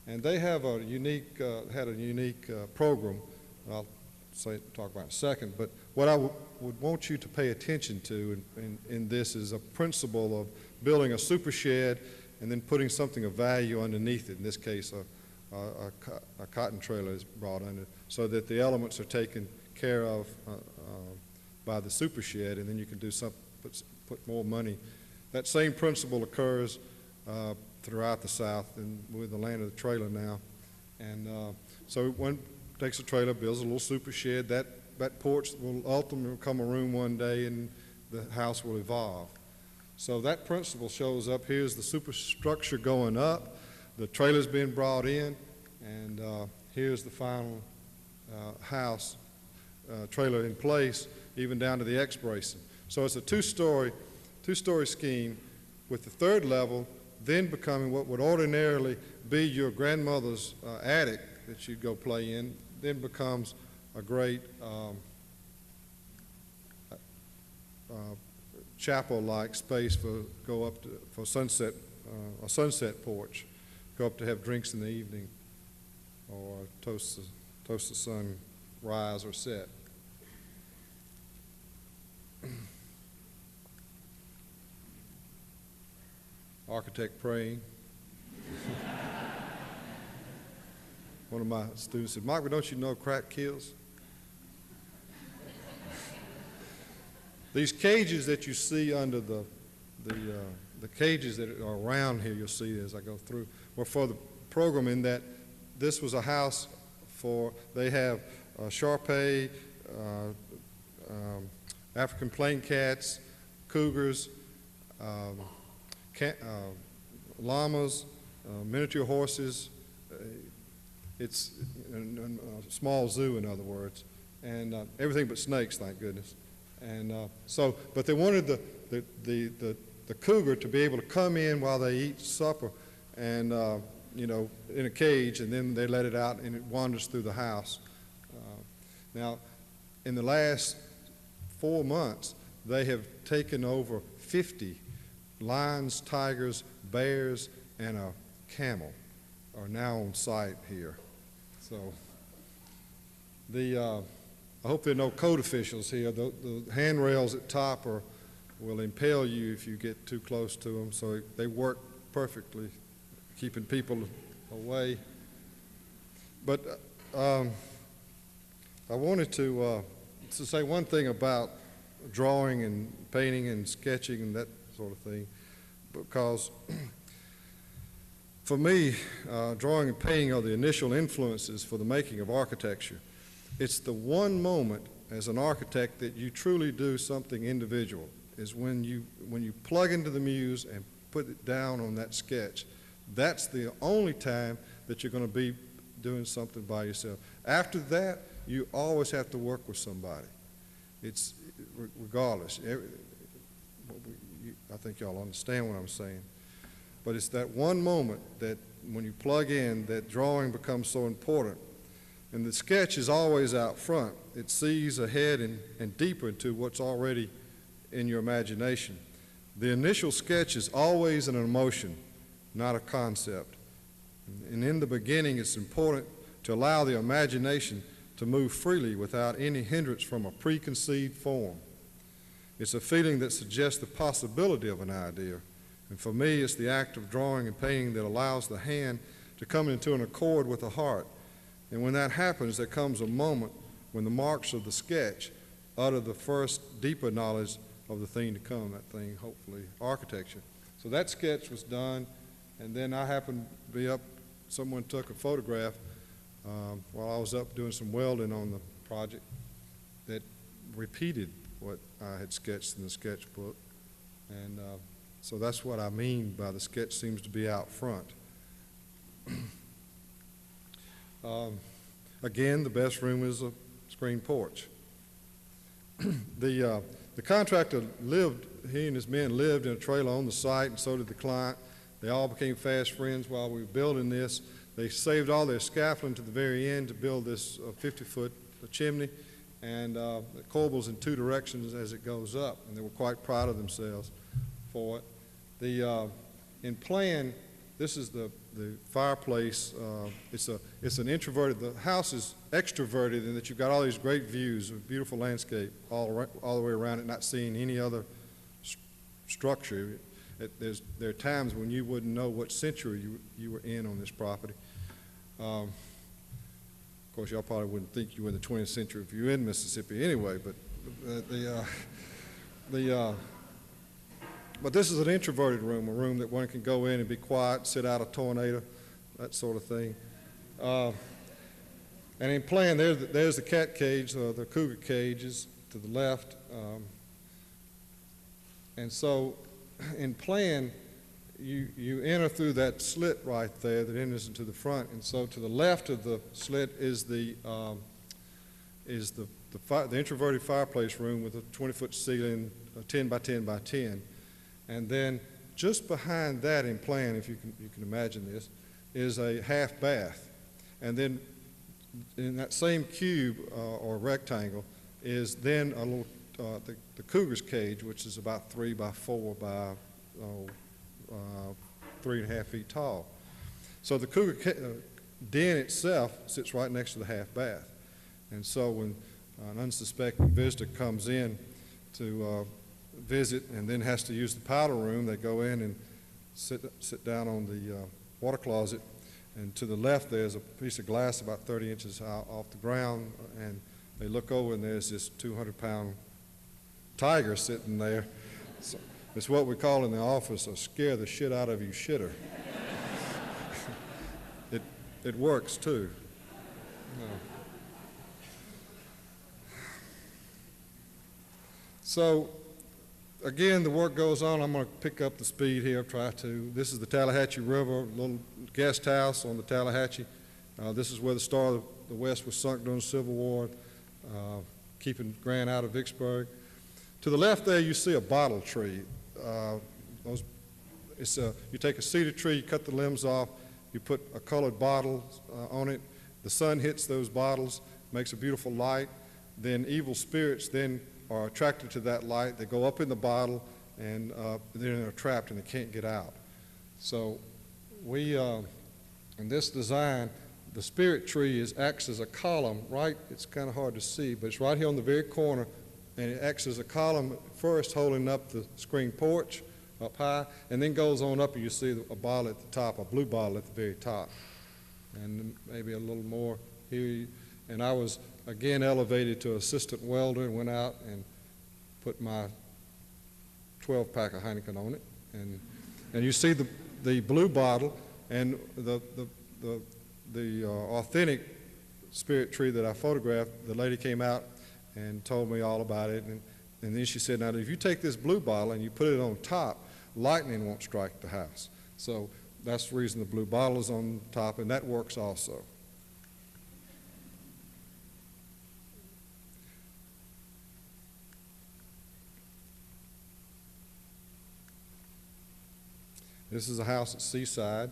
And they have a unique, had a unique program. I'll talk about in a second, but what I would want you to pay attention to in this is a principle of building a super shed and then putting something of value underneath it. In this case, a cotton trailer is brought under, so that the elements are taken care of by the super shed, and then you can do something, put more money. That same principle occurs throughout the South, and we're the land of the trailer now. And so one takes a trailer, builds a little super shed. That porch will ultimately become a room one day, and the house will evolve. So that principle shows up. Here's the superstructure going up. The trailer's being brought in, and here's the final house trailer in place, even down to the X-bracing. So it's a two-story scheme, with the third level then becoming what would ordinarily be your grandmother's attic that you'd go play in, then becomes a great chapel-like space for sunset, a sunset porch. Go up to have drinks in the evening, or toast the sun rise or set. Architect praying. One of my students said, "Mockbee, don't you know crack kills?" These cages that you see under the cages that are around here, you'll see as I go through, were for the program, in that this was a house they have Shar-Pei, African plain cats, cougars, llamas, miniature horses. It's a small zoo, in other words, and everything but snakes, thank goodness. And but they wanted the cougar to be able to come in while they eat supper, and in a cage, and then they let it out and it wanders through the house. Now, in the last 4 months, they have taken over 50 lions, tigers, bears, and a camel are now on site here. So I hope there are no code officials here. The handrails at top will impale you if you get too close to them, so they work perfectly, keeping people away. But I wanted to say one thing about drawing and painting and sketching and that sort of thing, because for me, drawing and painting are the initial influences for the making of architecture. It's the one moment as an architect that you truly do something individual, is when you plug into the muse and put it down on that sketch. That's the only time that you're going to be doing something by yourself. After that, you always have to work with somebody. It's regardless. I think y'all understand what I'm saying. But it's that one moment that when you plug in, that drawing becomes so important. And the sketch is always out front. It sees ahead and deeper into what's already in your imagination. The initial sketch is always an emotion, not a concept. And in the beginning, it's important to allow the imagination to move freely without any hindrance from a preconceived form. It's a feeling that suggests the possibility of an idea. And for me, it's the act of drawing and painting that allows the hand to come into an accord with the heart. And when that happens, there comes a moment when the marks of the sketch utter the first deeper knowledge of the thing to come, that thing, hopefully, architecture. So that sketch was done, and then I happened to be up, someone took a photograph while I was up doing some welding on the project that repeated what I had sketched in the sketchbook. And so that's what I mean by the sketch seems to be out front. Again, the best room is a screen porch. The contractor he and his men lived in a trailer on the site, and so did the client. They all became fast friends while we were building this. They saved all their scaffolding to the very end to build this 50-foot chimney, and it corbels in 2 directions as it goes up, and they were quite proud of themselves for it. In plan, this is the fireplace. It's an introverted. The house is extroverted in that you've got all these great views of beautiful landscape all the way around it, not seeing any other structure. there are times when you wouldn't know what century you were in on this property. Of course, y'all probably wouldn't think you were in the 20th century if you're in Mississippi anyway, but but this is an introverted room, a room that one can go in and be quiet, sit out a tornado, that sort of thing. And in plan, there's the cat cage, the cougar cages to the left. And so in plan, you enter through that slit right there that enters into the front. And so to the left of the slit is the introverted fireplace room with a 20-foot ceiling, 10 by 10 by 10. And then just behind that in plan, if you can imagine this, is a half bath. And then in that same cube or rectangle is then a little, the cougar's cage, which is about 3 by 4 by 3.5 feet tall. So the cougar den itself sits right next to the half bath. And so when an unsuspecting visitor comes in to visit and then has to use the powder room, they go in and sit down on the water closet. And to the left, there's a piece of glass about 30 inches off the ground, and they look over, and there's this 200-pound tiger sitting there. So it's what we call in the office a scare the shit out of you shitter. It works, too. So, again, the work goes on. I'm going to pick up the speed here, try to. This is the Tallahatchie River, a little guest house on the Tallahatchie. This is where the Star of the West was sunk during the Civil War, keeping Grant out of Vicksburg. To the left there, you see a bottle tree. You take a cedar tree, you cut the limbs off, you put a colored bottle on it. The sun hits those bottles, makes a beautiful light. Then evil spirits then are attracted to that light. They go up in the bottle, and then they're trapped and they can't get out. So we, in this design, the spirit tree acts as a column, right? It's kind of hard to see, but it's right here on the very corner, and it acts as a column first holding up the screen porch up high, and then goes on up and you see a bottle at the top, a blue bottle at the very top, and maybe a little more here. And I was again elevated to assistant welder and went out and put my 12-pack of Heineken on it. And you see the blue bottle and the authentic spirit tree that I photographed. The lady came out and told me all about it. And then she said, now if you take this blue bottle and you put it on top, lightning won't strike the house. So that's the reason the blue bottle is on top, and that works also. This is a house at Seaside.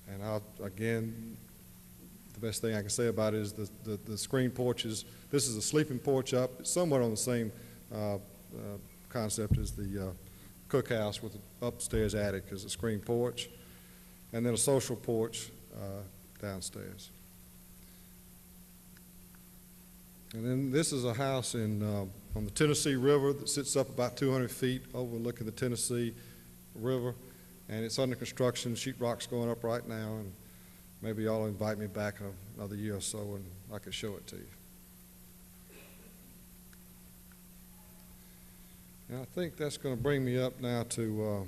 And again, the best thing I can say about it is the screen porches. This is a sleeping porch up. It's somewhat on the same concept as the cookhouse with the upstairs attic as a screen porch, and then a social porch downstairs. And then this is a house on the Tennessee River that sits up about 200 feet overlooking the Tennessee River, and it's under construction. Sheetrock's going up right now, and maybe y'all invite me back in another year or so and I can show it to you. And I think that's going to bring me up now to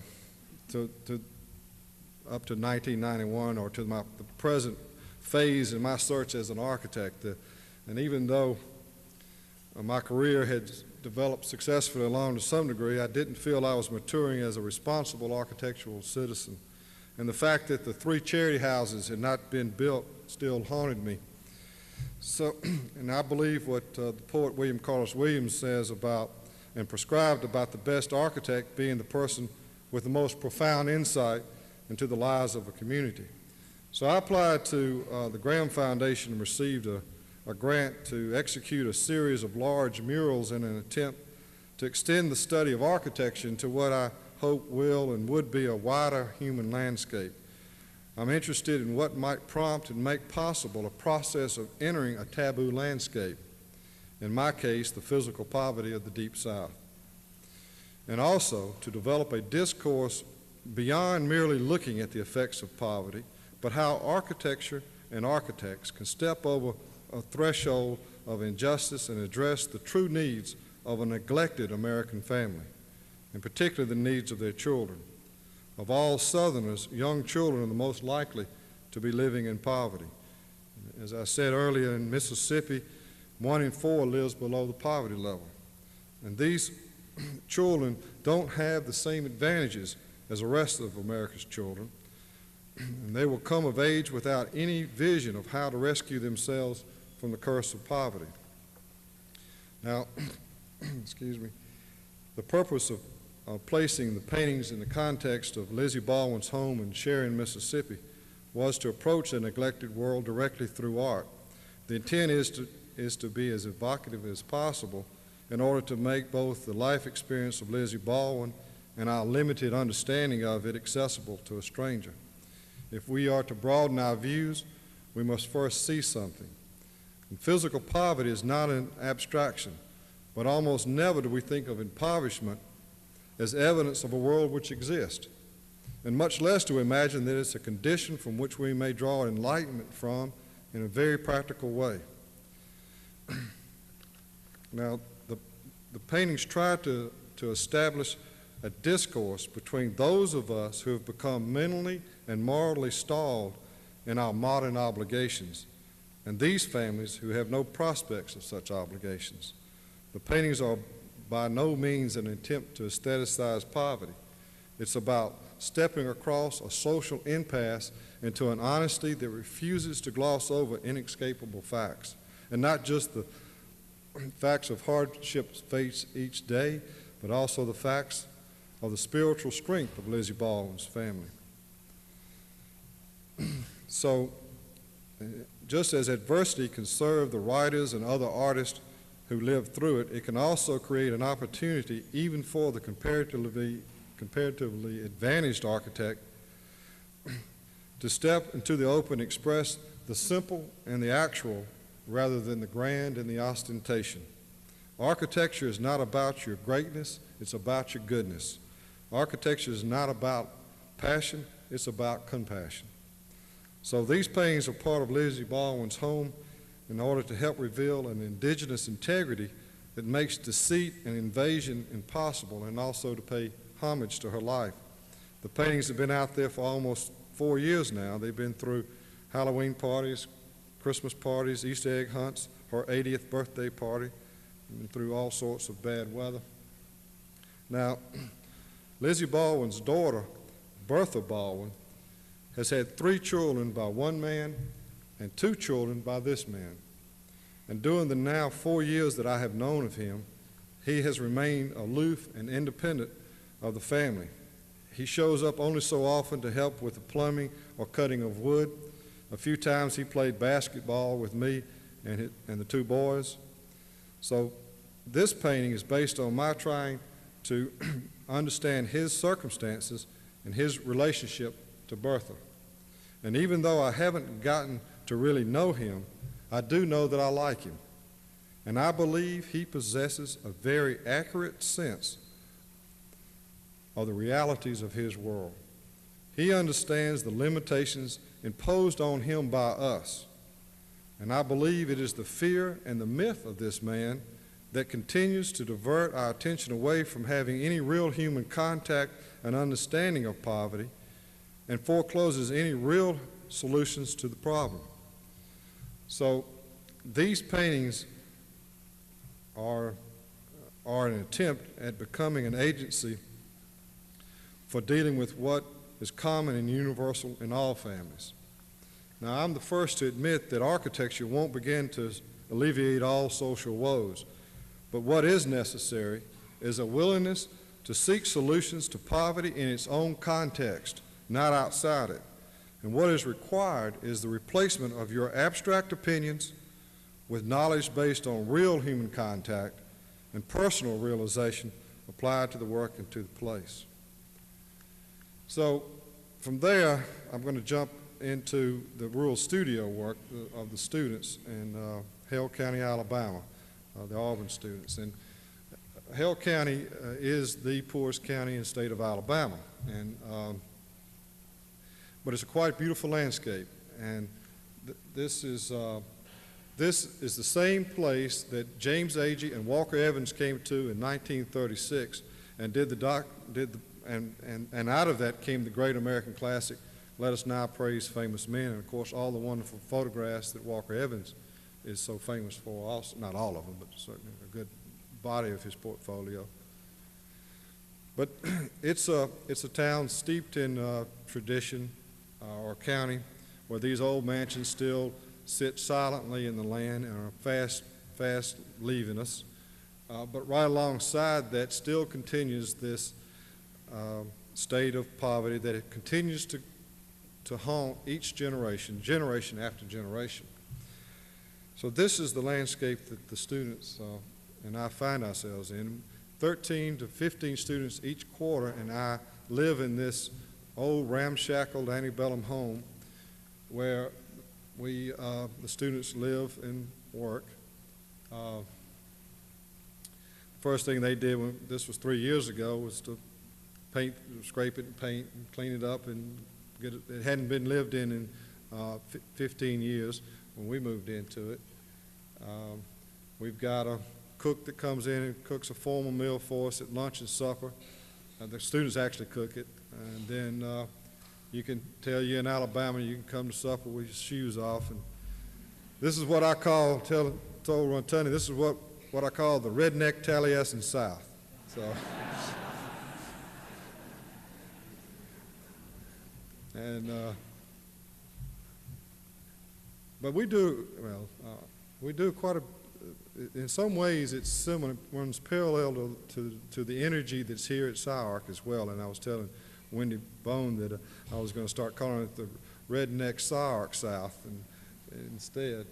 up to 1991, or to the present phase in my search as an architect. And even though my career had developed successfully along to some degree, I didn't feel I was maturing as a responsible architectural citizen. And the fact that the 3 charity houses had not been built still haunted me. So, and I believe what the poet William Carlos Williams says about and prescribed about the best architect being the person with the most profound insight into the lives of a community. So I applied to the Graham Foundation and received a grant to execute a series of large murals in an attempt to extend the study of architecture into what I hope will and would be a wider human landscape. I'm interested in what might prompt and make possible a process of entering a taboo landscape. in my case, the physical poverty of the Deep South. And also to develop a discourse beyond merely looking at the effects of poverty, but how architecture and architects can step over a threshold of injustice and address the true needs of a neglected American family, in particular the needs of their children. Of all Southerners, young children are the most likely to be living in poverty. As I said earlier, in Mississippi, 1 in 4 lives below the poverty level. And these children don't have the same advantages as the rest of America's children, and they will come of age without any vision of how to rescue themselves from the curse of poverty. Now, excuse me, the purpose of placing the paintings in the context of Lizzie Baldwin's home in Sharon, Mississippi, was to approach the neglected world directly through art. The intent is to be as evocative as possible in order to make both the life experience of Lizzie Baldwin and our limited understanding of it accessible to a stranger. If we are to broaden our views, we must first see something. And physical poverty is not an abstraction, but almost never do we think of impoverishment as evidence of a world which exists, and much less do we imagine that it's a condition from which we may draw enlightenment from in a very practical way. Now, the paintings try to establish a discourse between those of us who have become mentally and morally stalled in our modern obligations, and these families who have no prospects of such obligations. The paintings are by no means an attempt to aestheticize poverty. It's about stepping across a social impasse into an honesty that refuses to gloss over inescapable facts, and not just the facts of hardships faced each day, but also the facts of the spiritual strength of Lizzie Baldwin's family. So, just as adversity can serve the writers and other artists who live through it, it can also create an opportunity even for the comparatively advantaged architect to step into the open and express the simple and the actual rather than the grand and the ostentation. Architecture is not about your greatness, it's about your goodness. Architecture is not about passion, it's about compassion. So these paintings are part of Lizzie Baldwin's home in order to help reveal an indigenous integrity that makes deceit and invasion impossible, and also to pay homage to her life. The paintings have been out there for almost 4 years now. They've been through Halloween parties, Christmas parties, Easter egg hunts, her 80th birthday party, and through all sorts of bad weather. Now, Lizzie Baldwin's daughter, Bertha Baldwin, has had 3 children by one man and 2 children by this man. And during the now 4 years that I have known of him, he has remained aloof and independent of the family. He shows up only so often to help with the plumbing or cutting of wood. A few times he played basketball with me and the 2 boys. So this painting is based on my trying to understand his circumstances and his relationship to Bertha. And even though I haven't gotten to really know him, I do know that I like him. And I believe he possesses a very accurate sense of the realities of his world. He understands the limitations imposed on him by us. And I believe it is the fear and the myth of this man that continues to divert our attention away from having any real human contact and understanding of poverty, and forecloses any real solutions to the problem. So these paintings are an attempt at becoming an agency for dealing with what is common and universal in all families. Now, I'm the first to admit that architecture won't begin to alleviate all social woes, but what is necessary is a willingness to seek solutions to poverty in its own context, not outside it. And what is required is the replacement of your abstract opinions with knowledge based on real human contact and personal realization applied to the work and to the place. So from there, I'm going to jump into the rural studio work of the students in Hale County, Alabama. the Auburn students. And Hale County is the poorest county in the state of Alabama, and but it's a quite beautiful landscape. And this is the same place that James Agee and Walker Evans came to in 1936, and and out of that came the great American classic, Let Us Now Praise Famous Men, and of course all the wonderful photographs that Walker Evans is so famous for. Also, not all of them, but certainly a good body of his portfolio. But it's a town steeped in tradition, or county, where these old mansions still sit silently in the land and are fast leaving us. But right alongside that still continues this state of poverty that it continues to haunt each generation after generation. So this is the landscape that the students and I find ourselves in. 13 to 15 students each quarter, and I live in this old ramshackled antebellum home where the students live and work. First thing they did when this was 3 years ago was to scrape it and paint and clean it up and get it. It hadn't been lived in 15 years when we moved into it. We've got a cook that comes in and cooks a formal meal for us at lunch and supper. The students actually cook it, and then you can tell you're in Alabama, you can come to supper with your shoes off. And this is what I told Rotondi, this is what I call the redneck Taliesin South. So, and but we do quite a. In some ways, it's similar, runs parallel to the energy that's here at SCI-Arc as well. And I was telling Wendy Bone that I was going to start calling it the redneck SCI-Arc South instead.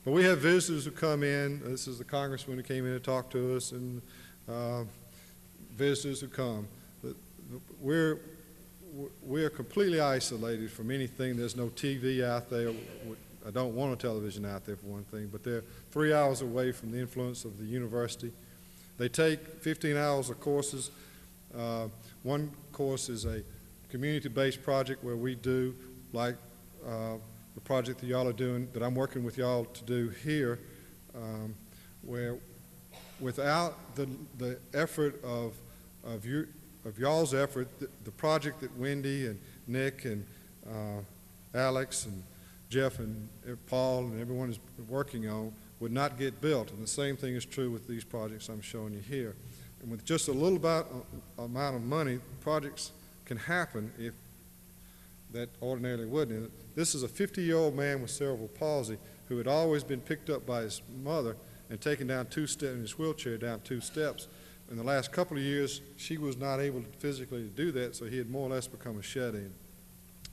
But we have visitors who come in. This is the congressman who came in to talk to us, and visitors who come. We're completely isolated from anything. There's no TV out there. I don't want a television out there, for one thing, but they're 3 hours away from the influence of the university. They take 15 hours of courses. One course is a community-based project where we do, like the project that y'all are doing, that I'm working with y'all to do here, where without the effort of y'all's effort, the project that Wendy and Nick and Alex and Jeff and Paul and everyone is working on would not get built. And the same thing is true with these projects I'm showing you here. And with just a little amount of money, projects can happen if that ordinarily wouldn't. And this is a 50-year-old man with cerebral palsy who had always been picked up by his mother and taken down 2 steps in his wheelchair, down 2 steps. In the last couple of years, she was not able physically to do that, so he had more or less become a shut-in.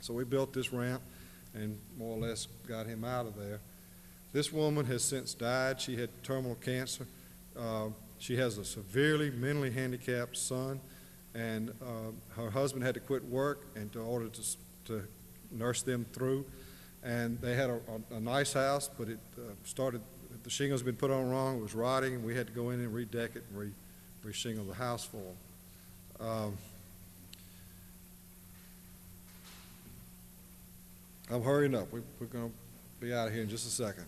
So we built this ramp and more or less got him out of there. This woman has since died. She had terminal cancer. She has a severely mentally handicapped son, and her husband had to quit work in order to nurse them through. And they had a nice house, but the shingles had been put on wrong. It was rotting, and we had to go in and redeck it and reshingle the house for them. I'm hurrying up. We're going to be out of here in just a second.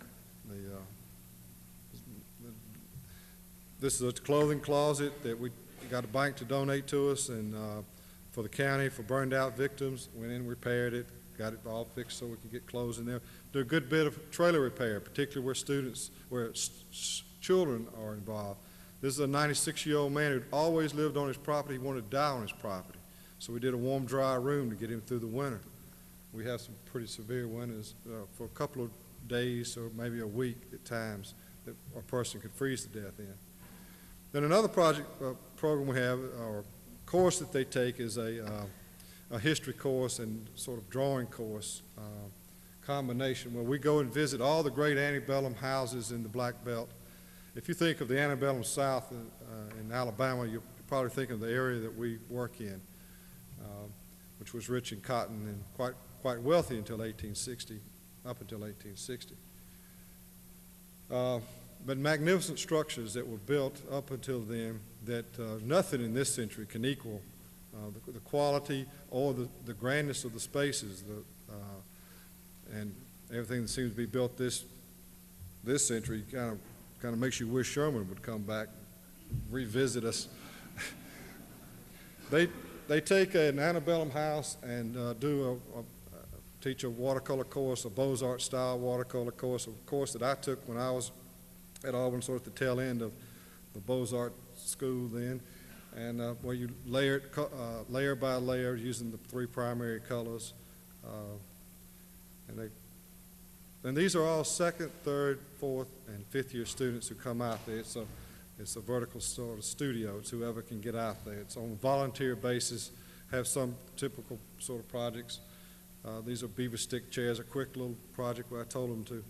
This is a clothing closet that we got a bank to donate to us, and for the county, for burned out victims. Went in, repaired it, got it all fixed so we could get clothes in there. Do a good bit of trailer repair, particularly where children are involved. This is a 96-year-old man who'd always lived on his property. He wanted to die on his property. So we did a warm, dry room to get him through the winter. We have some pretty severe winters for a couple of days or maybe a week at times that a person could freeze to death in. Then another program we have, or course that they take, is a history course and sort of drawing course combination where we go and visit all the great antebellum houses in the Black Belt. If you think of the antebellum South in Alabama, you're probably thinking of the area that we work in, which was rich in cotton and quite wealthy until 1860, up until 1860. but magnificent structures that were built up until then that nothing in this century can equal the quality or the grandness of the spaces, and everything that seems to be built this century kind of makes you wish Sherman would come back, revisit us. They take an antebellum house and teach a watercolor course, a Beaux-Arts style watercolor course, a course that I took when I was at Auburn, sort of at the tail end of the Beaux-Arts school then, and where you layer it, layer by layer using the three primary colors. And these are all second, third, fourth, and fifth year students who come out there. It's a vertical sort of studio. It's whoever can get out there. It's on a volunteer basis, have some typical sort of projects. These are beaver stick chairs, a quick little project where I told them to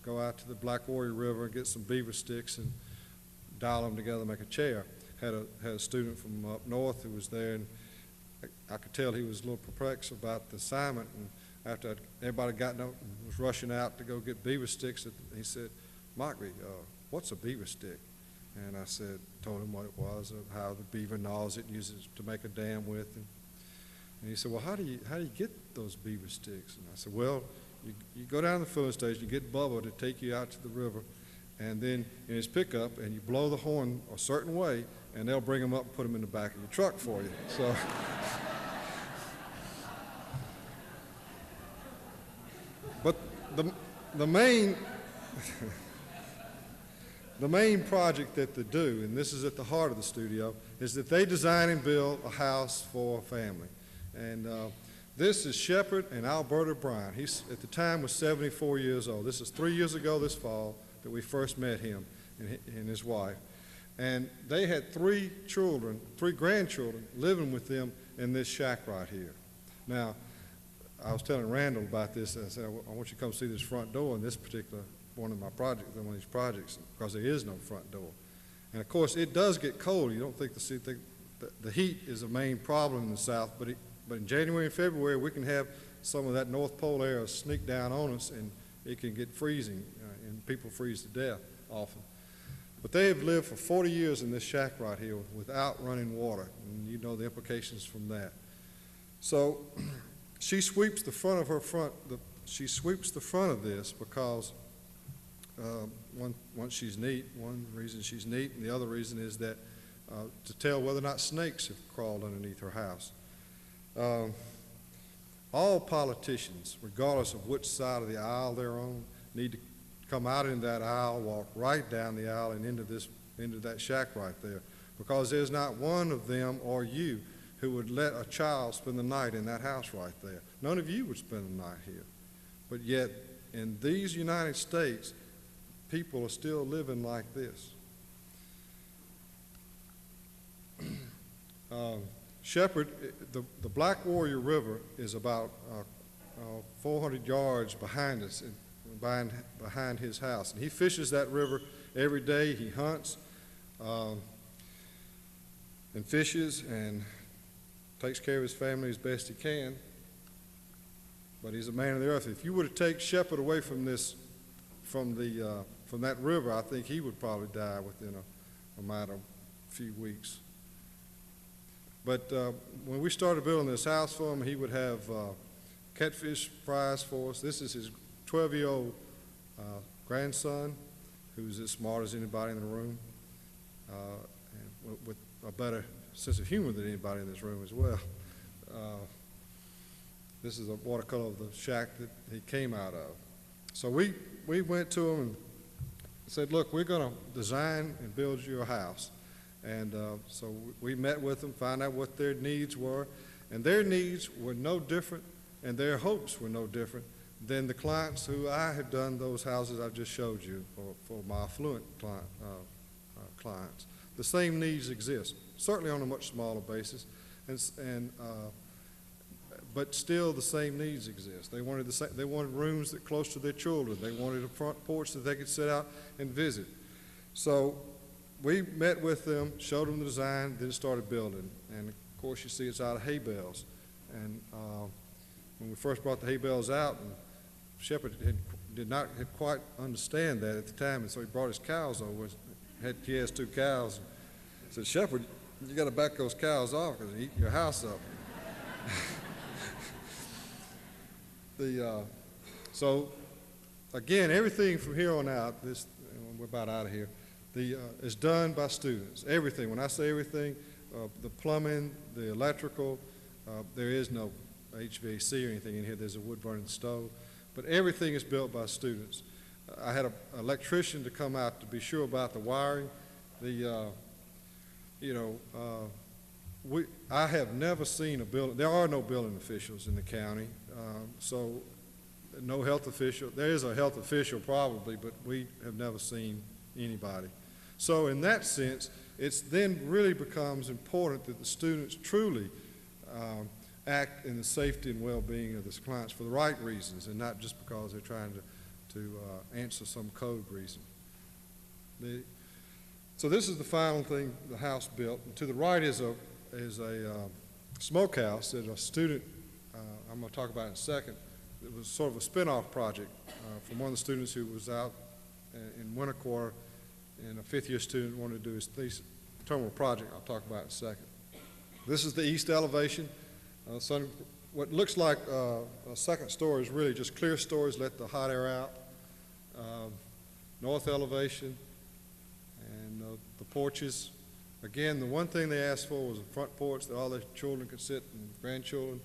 go out to the Black Warrior River and get some beaver sticks and dial them together and make a chair. Had a student from up north who was there, and I could tell he was a little perplexed about the assignment. And after everybody got up and was rushing out to go get beaver sticks, he said, "Mockbee, what's a beaver stick?" And I told him what it was, how the beaver gnaws it and uses it to make a dam with. And he said, "Well, how do you get those beaver sticks?" And I said, "Well, you go down to the filling station, you get Bubba to take you out to the river, and then in his pickup, and you blow the horn a certain way, and they'll bring them up and put them in the back of your truck for you." So, but the main the main project that they do, and this is at the heart of the studio, is that they design and build a house for a family. And this is Shepard and Alberta Bryan. He, at the time, was 74 years old. This is 3 years ago this fall that we first met him and his wife. And they had three grandchildren living with them in this shack right here. Now, I was telling Randall about this, and I said, "I want you to come see this front door in this particular one of these projects, because there is no front door." And of course, it does get cold. You don't think the heat is a main problem in the South, but in January and February, we can have some of that North Pole air sneak down on us, and it can get freezing, and people freeze to death often. But they have lived for 40 years in this shack right here without running water, and you know the implications from that. So she sweeps the front of she sweeps the front of this because she's neat. One reason she's neat, and the other reason is that to tell whether or not snakes have crawled underneath her house. All politicians, regardless of which side of the aisle they're on, need to come out in that aisle, walk right down the aisle and into that shack right there, because there's not one of them or you who would let a child spend the night in that house right there. None of you would spend the night here. But yet, in these United States, people are still living like this. Shepard, the Black Warrior River is about 400 yards behind us, behind his house. And he fishes that river every day. He hunts and fishes and takes care of his family as best he can. But he's a man of the earth. If you were to take Shepard away from that river, I think he would probably die within a matter of a few weeks. But when we started building this house for him, he would have catfish fries for us. This is his 12-year-old grandson, who's as smart as anybody in the room, and with a better sense of humor than anybody in this room as well. This is a watercolor of the shack that he came out of. So we went to him and said, "Look, we're going to design and build you a house." And so we met with them, found out what their needs were, and their needs were no different, and their hopes were no different than the clients who I have done those houses I've just showed you for my affluent clients. The same needs exist, certainly on a much smaller basis, but still the same needs exist. They wanted rooms that close to their children. They wanted a front porch that they could sit out and visit. So we met with them, showed them the design, then started building. And of course, you see it's out of hay bales. And when we first brought the hay bales out, and Shepard had did not quite understand that at the time, and so he brought his cows over. He has 2 cows. He said, "Shepherd, you got to back those cows off because they eat your house up." So, again, everything from here on out, we're about out of here, is done by students. Everything. When I say everything, the plumbing, the electrical, there is no HVAC or anything in here. There's a wood-burning stove. But everything is built by students. I had an electrician to come out to be sure about the wiring. I have never seen a building. There are no building officials in the county, so no health official. There is a health official probably, but we have never seen anybody. So in that sense, it's then really becomes important that the students truly act in the safety and well-being of the clients for the right reasons and not just because they're trying to answer some code reason. So this is the final thing the house built. And to the right is a smokehouse that a student, I'm going to talk about in a second, it was sort of a spin-off project from one of the students who was out in winter quarter, and a 5th-year student wanted to do his thesis terminal project. I'll talk about it in a second. This is the east elevation. What looks like a second story is really just clear stories, let the hot air out. North elevation and the porches. Again, the one thing they asked for was a front porch that all their children could sit and grandchildren.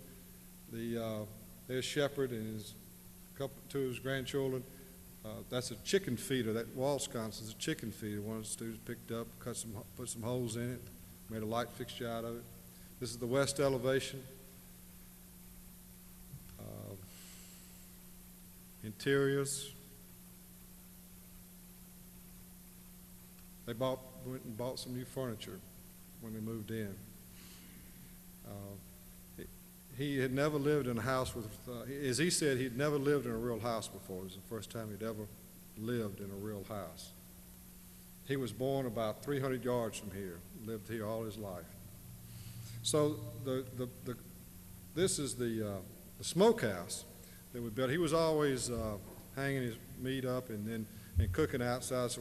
There's Shepherd and two of his grandchildren. That's a chicken feeder. That wall sconce is a chicken feeder. One of the students picked up, put some holes in it, made a light fixture out of it. This is the west elevation. Interiors. They went and bought some new furniture when they moved in. He had never lived in a house with, as he said, he'd never lived in a real house before. It was the first time he'd ever lived in a real house. He was born about 300 yards from here, lived here all his life. So this is the smokehouse that we built. He was always hanging his meat up and cooking outside.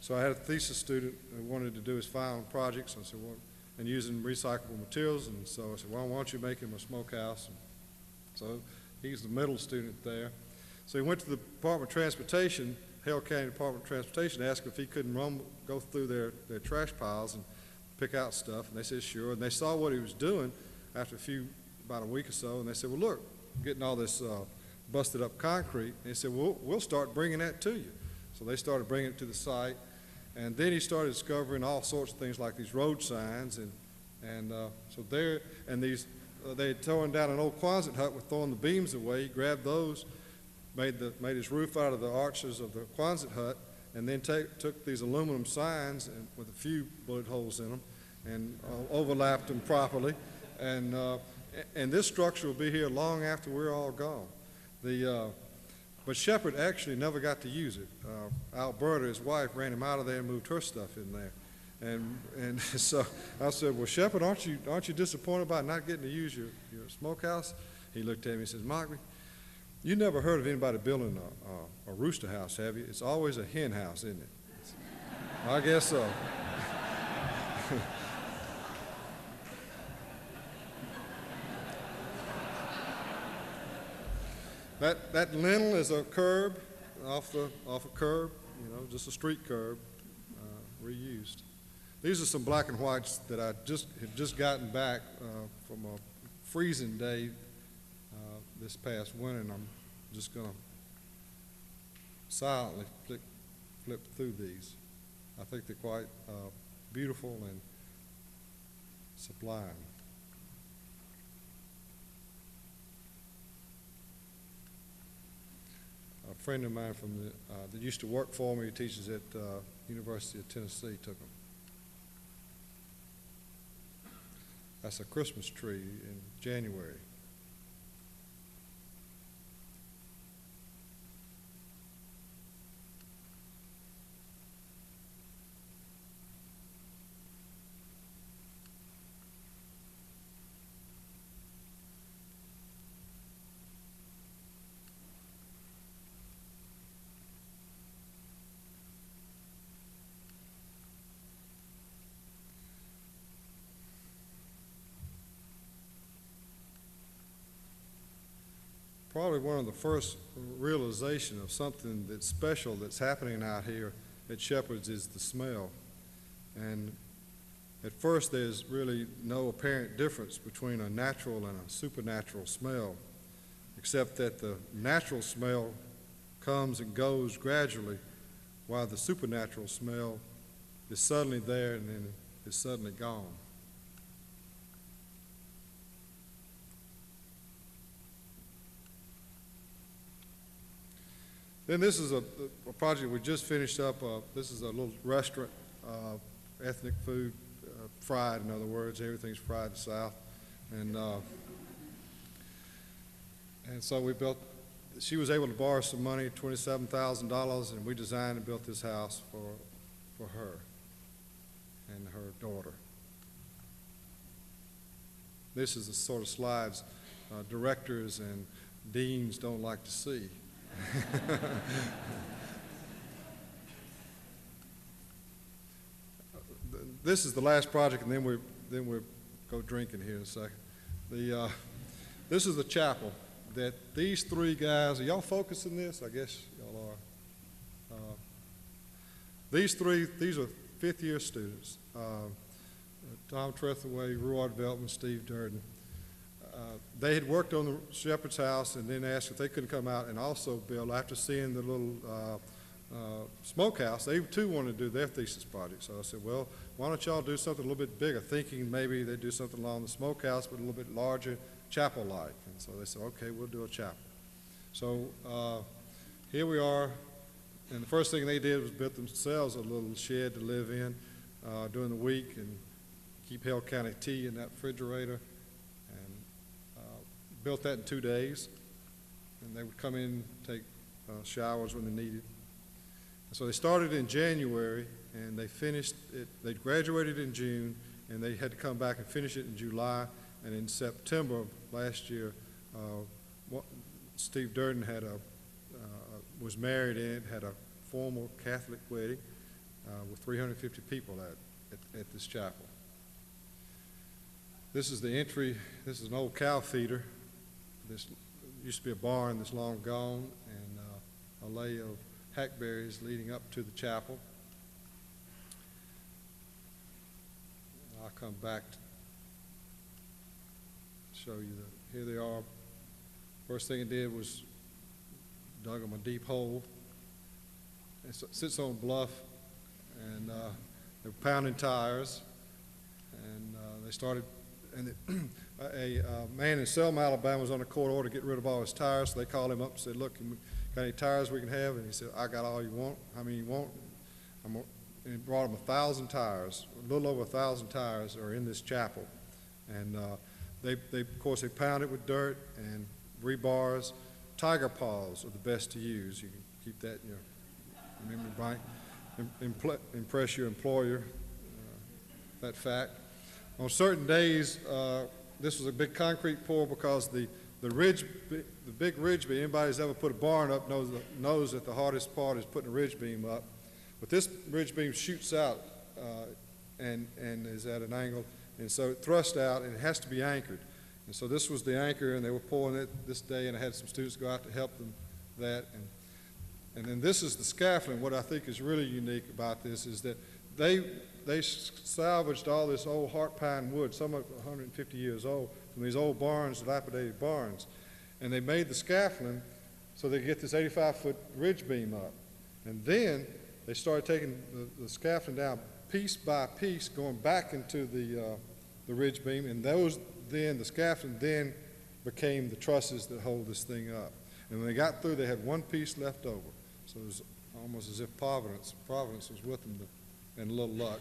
So I had a thesis student who wanted to do his final project. So I said, well, and using recyclable materials. And so I said, well, why don't you make him a smokehouse? And so he's the middle student there. So he went to the Department of Transportation, Hale County Department of Transportation, asked if he couldn't go through their trash piles and pick out stuff. And they said, sure. And they saw what he was doing after about a week or so. And they said, well, look, I'm getting all this busted up concrete. And he said, well, we'll start bringing that to you. So they started bringing it to the site. And then he started discovering all sorts of things like these road signs, so there, and these, they had torn down an old Quonset hut with throwing the beams away. He grabbed those, made his roof out of the arches of the Quonset hut, and then took these aluminum signs with a few bullet holes in them, and overlapped them properly, and this structure will be here long after we're all gone. But Shepherd actually never got to use it. Alberta, his wife, ran him out of there and moved her stuff in there. And so I said, well, Shepherd, aren't you disappointed about not getting to use your smokehouse? He looked at me and says, Mockbee, you never heard of anybody building a rooster house, have you? It's always a hen house, isn't it? I guess so. That lintel is a curb, off a curb, just a street curb, reused. These are some black and whites that I had just gotten back from a freezing day this past winter, and I'm just going to silently flip through these. I think they're quite beautiful and sublime. A friend of mine that used to work for me, who teaches at University of Tennessee, took them. That's a Christmas tree in January. probably one of the first realization of something that's special that's happening out here at Shepherd's is the smell. And at first there's really no apparent difference between a natural and a supernatural smell, except that the natural smell comes and goes gradually, while the supernatural smell is suddenly there and then is suddenly gone. Then this is a project we just finished up. This is a little restaurant, ethnic food, fried, in other words. Everything's fried south. And so we built, she was able to borrow some money, $27,000, and we designed and built this house for her and her daughter. This is the sort of slides directors and deans don't like to see. This is the last project, and then we'll go drinking here in a second. This is the chapel that these three guys, are y'all focusing this? I guess y'all are. These are fifth-year students. Tom Trethaway, Ruard Veltman, Steve Durden. They had worked on the Shepherd's house and then asked if they couldn't come out and also build, after seeing the little smokehouse, they too wanted to do their thesis project. So I said, well, why don't y'all do something a little bit bigger, thinking maybe they'd do something along the smokehouse, but a little bit larger, chapel-like. And so they said, okay, we'll do a chapel. So here we are, and the first thing they did was build themselves a little shed to live in during the week and keep Hale County tea in that refrigerator. Built that in 2 days, and they would come in and take showers when they needed. And so they started in January, and they finished it. They graduated in June, and they had to come back and finish it in July. And in September of last year, Steve Durden was married and had a formal Catholic wedding with 350 people at this chapel. This is the entry. This is an old cow feeder. This used to be a barn that's long gone, and a lay of hackberries leading up to the chapel. I'll come back to show you here they are. First thing I did was dug them a deep hole. It sits on a bluff, and they were pounding tires, and they started. And a man in Selma, Alabama was on a court order to get rid of all his tires, so they called him up and said, look, got any tires we can have? And he said, I got all you want. How many you want? And he brought him 1,000 tires, a little over 1,000 tires are in this chapel. And of course, they pound it with dirt and rebars. Tiger paws are the best to use. You can keep that in your memory bank. Impress your employer, that fact. On certain days, this was a big concrete pour because the big ridge beam, anybody who's ever put a barn up knows that the hardest part is putting a ridge beam up. But this ridge beam shoots out and is at an angle, and so it thrusts out and it has to be anchored. And so this was the anchor, and they were pouring it this day, and I had some students go out to help them that. And then this is the scaffolding. What I think is really unique about this is that they salvaged all this old heart pine wood, some of it 150 years old, from these old barns, dilapidated barns. And they made the scaffolding so they could get this 85-foot ridge beam up. And then they started taking the scaffolding down piece by piece, going back into the ridge beam, and the scaffolding then became the trusses that hold this thing up. And when they got through, they had one piece left over. So it was almost as if Providence was with them, and a little luck.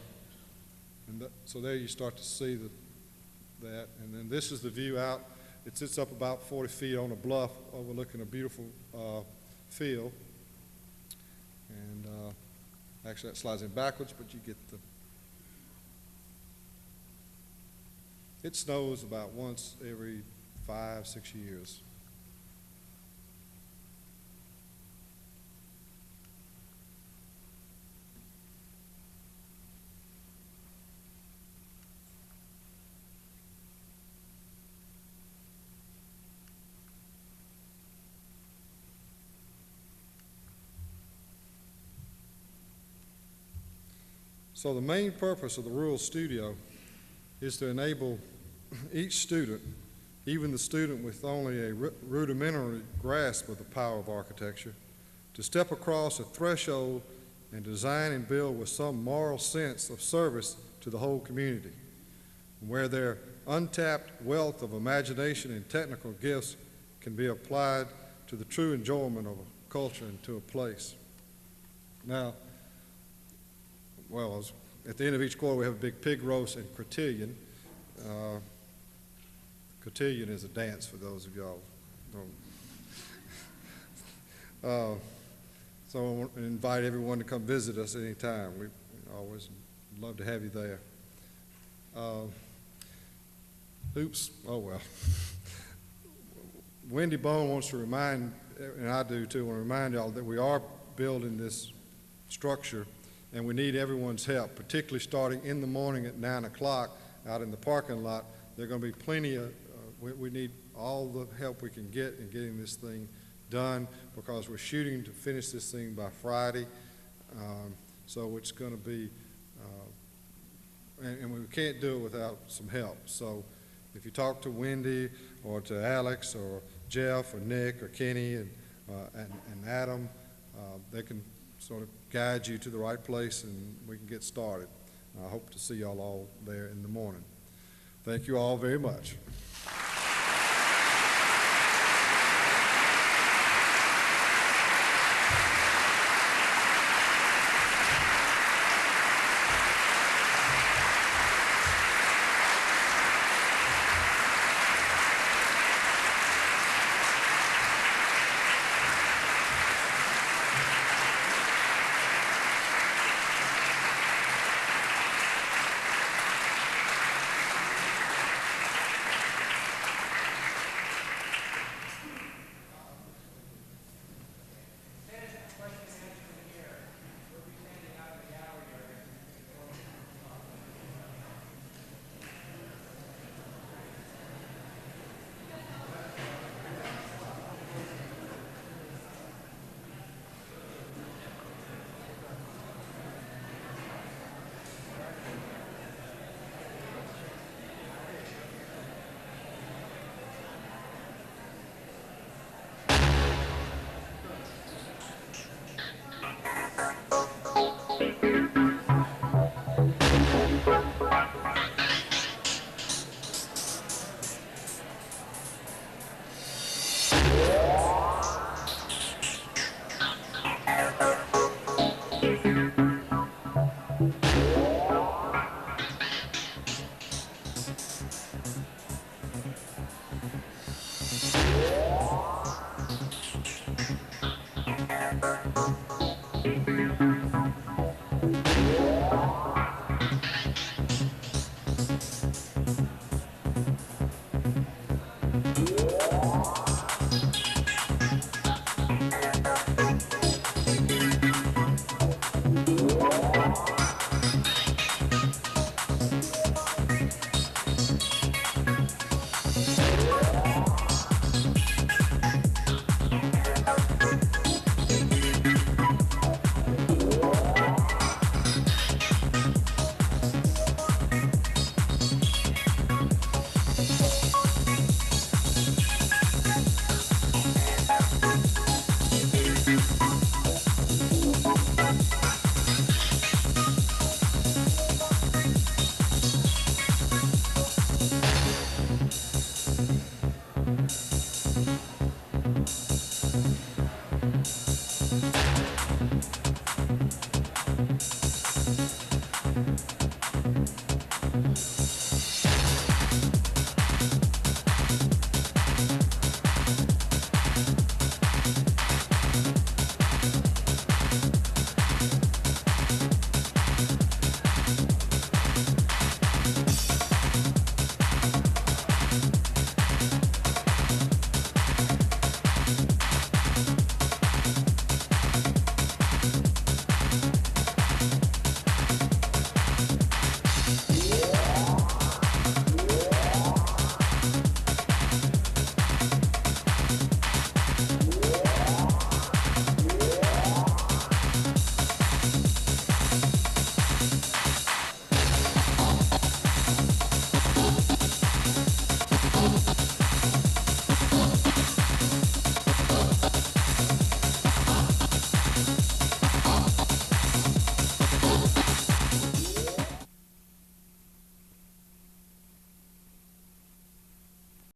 And so there you start to see that. And then this is the view out. It sits up about 40 feet on a bluff overlooking a beautiful field. And actually that slides in backwards, but you get it snows about once every 5-6 years. So the main purpose of the Rural Studio is to enable each student, even the student with only a rudimentary grasp of the power of architecture, to step across a threshold and design and build with some moral sense of service to the whole community, where their untapped wealth of imagination and technical gifts can be applied to the true enjoyment of a culture and to a place. Now, well, at the end of each quarter we have a big pig roast and cotillion. Cotillion is a dance for those of y'all who don't. So I want to invite everyone to come visit us anytime. We always love to have you there. Oops, oh well. Wendy Bone wants to remind, and I do too, want to remind y'all that we are building this structure and we need everyone's help, particularly starting in the morning at 9 o'clock out in the parking lot. There are going to be plenty of, we need all the help we can get in getting this thing done because we're shooting to finish this thing by Friday. So it's going to be, and we can't do it without some help. So if you talk to Wendy or to Alex or Jeff or Nick or Kenny and Adam, they can sort of guide you to the right place and we can get started. I hope to see y'all all there in the morning. Thank you all very much.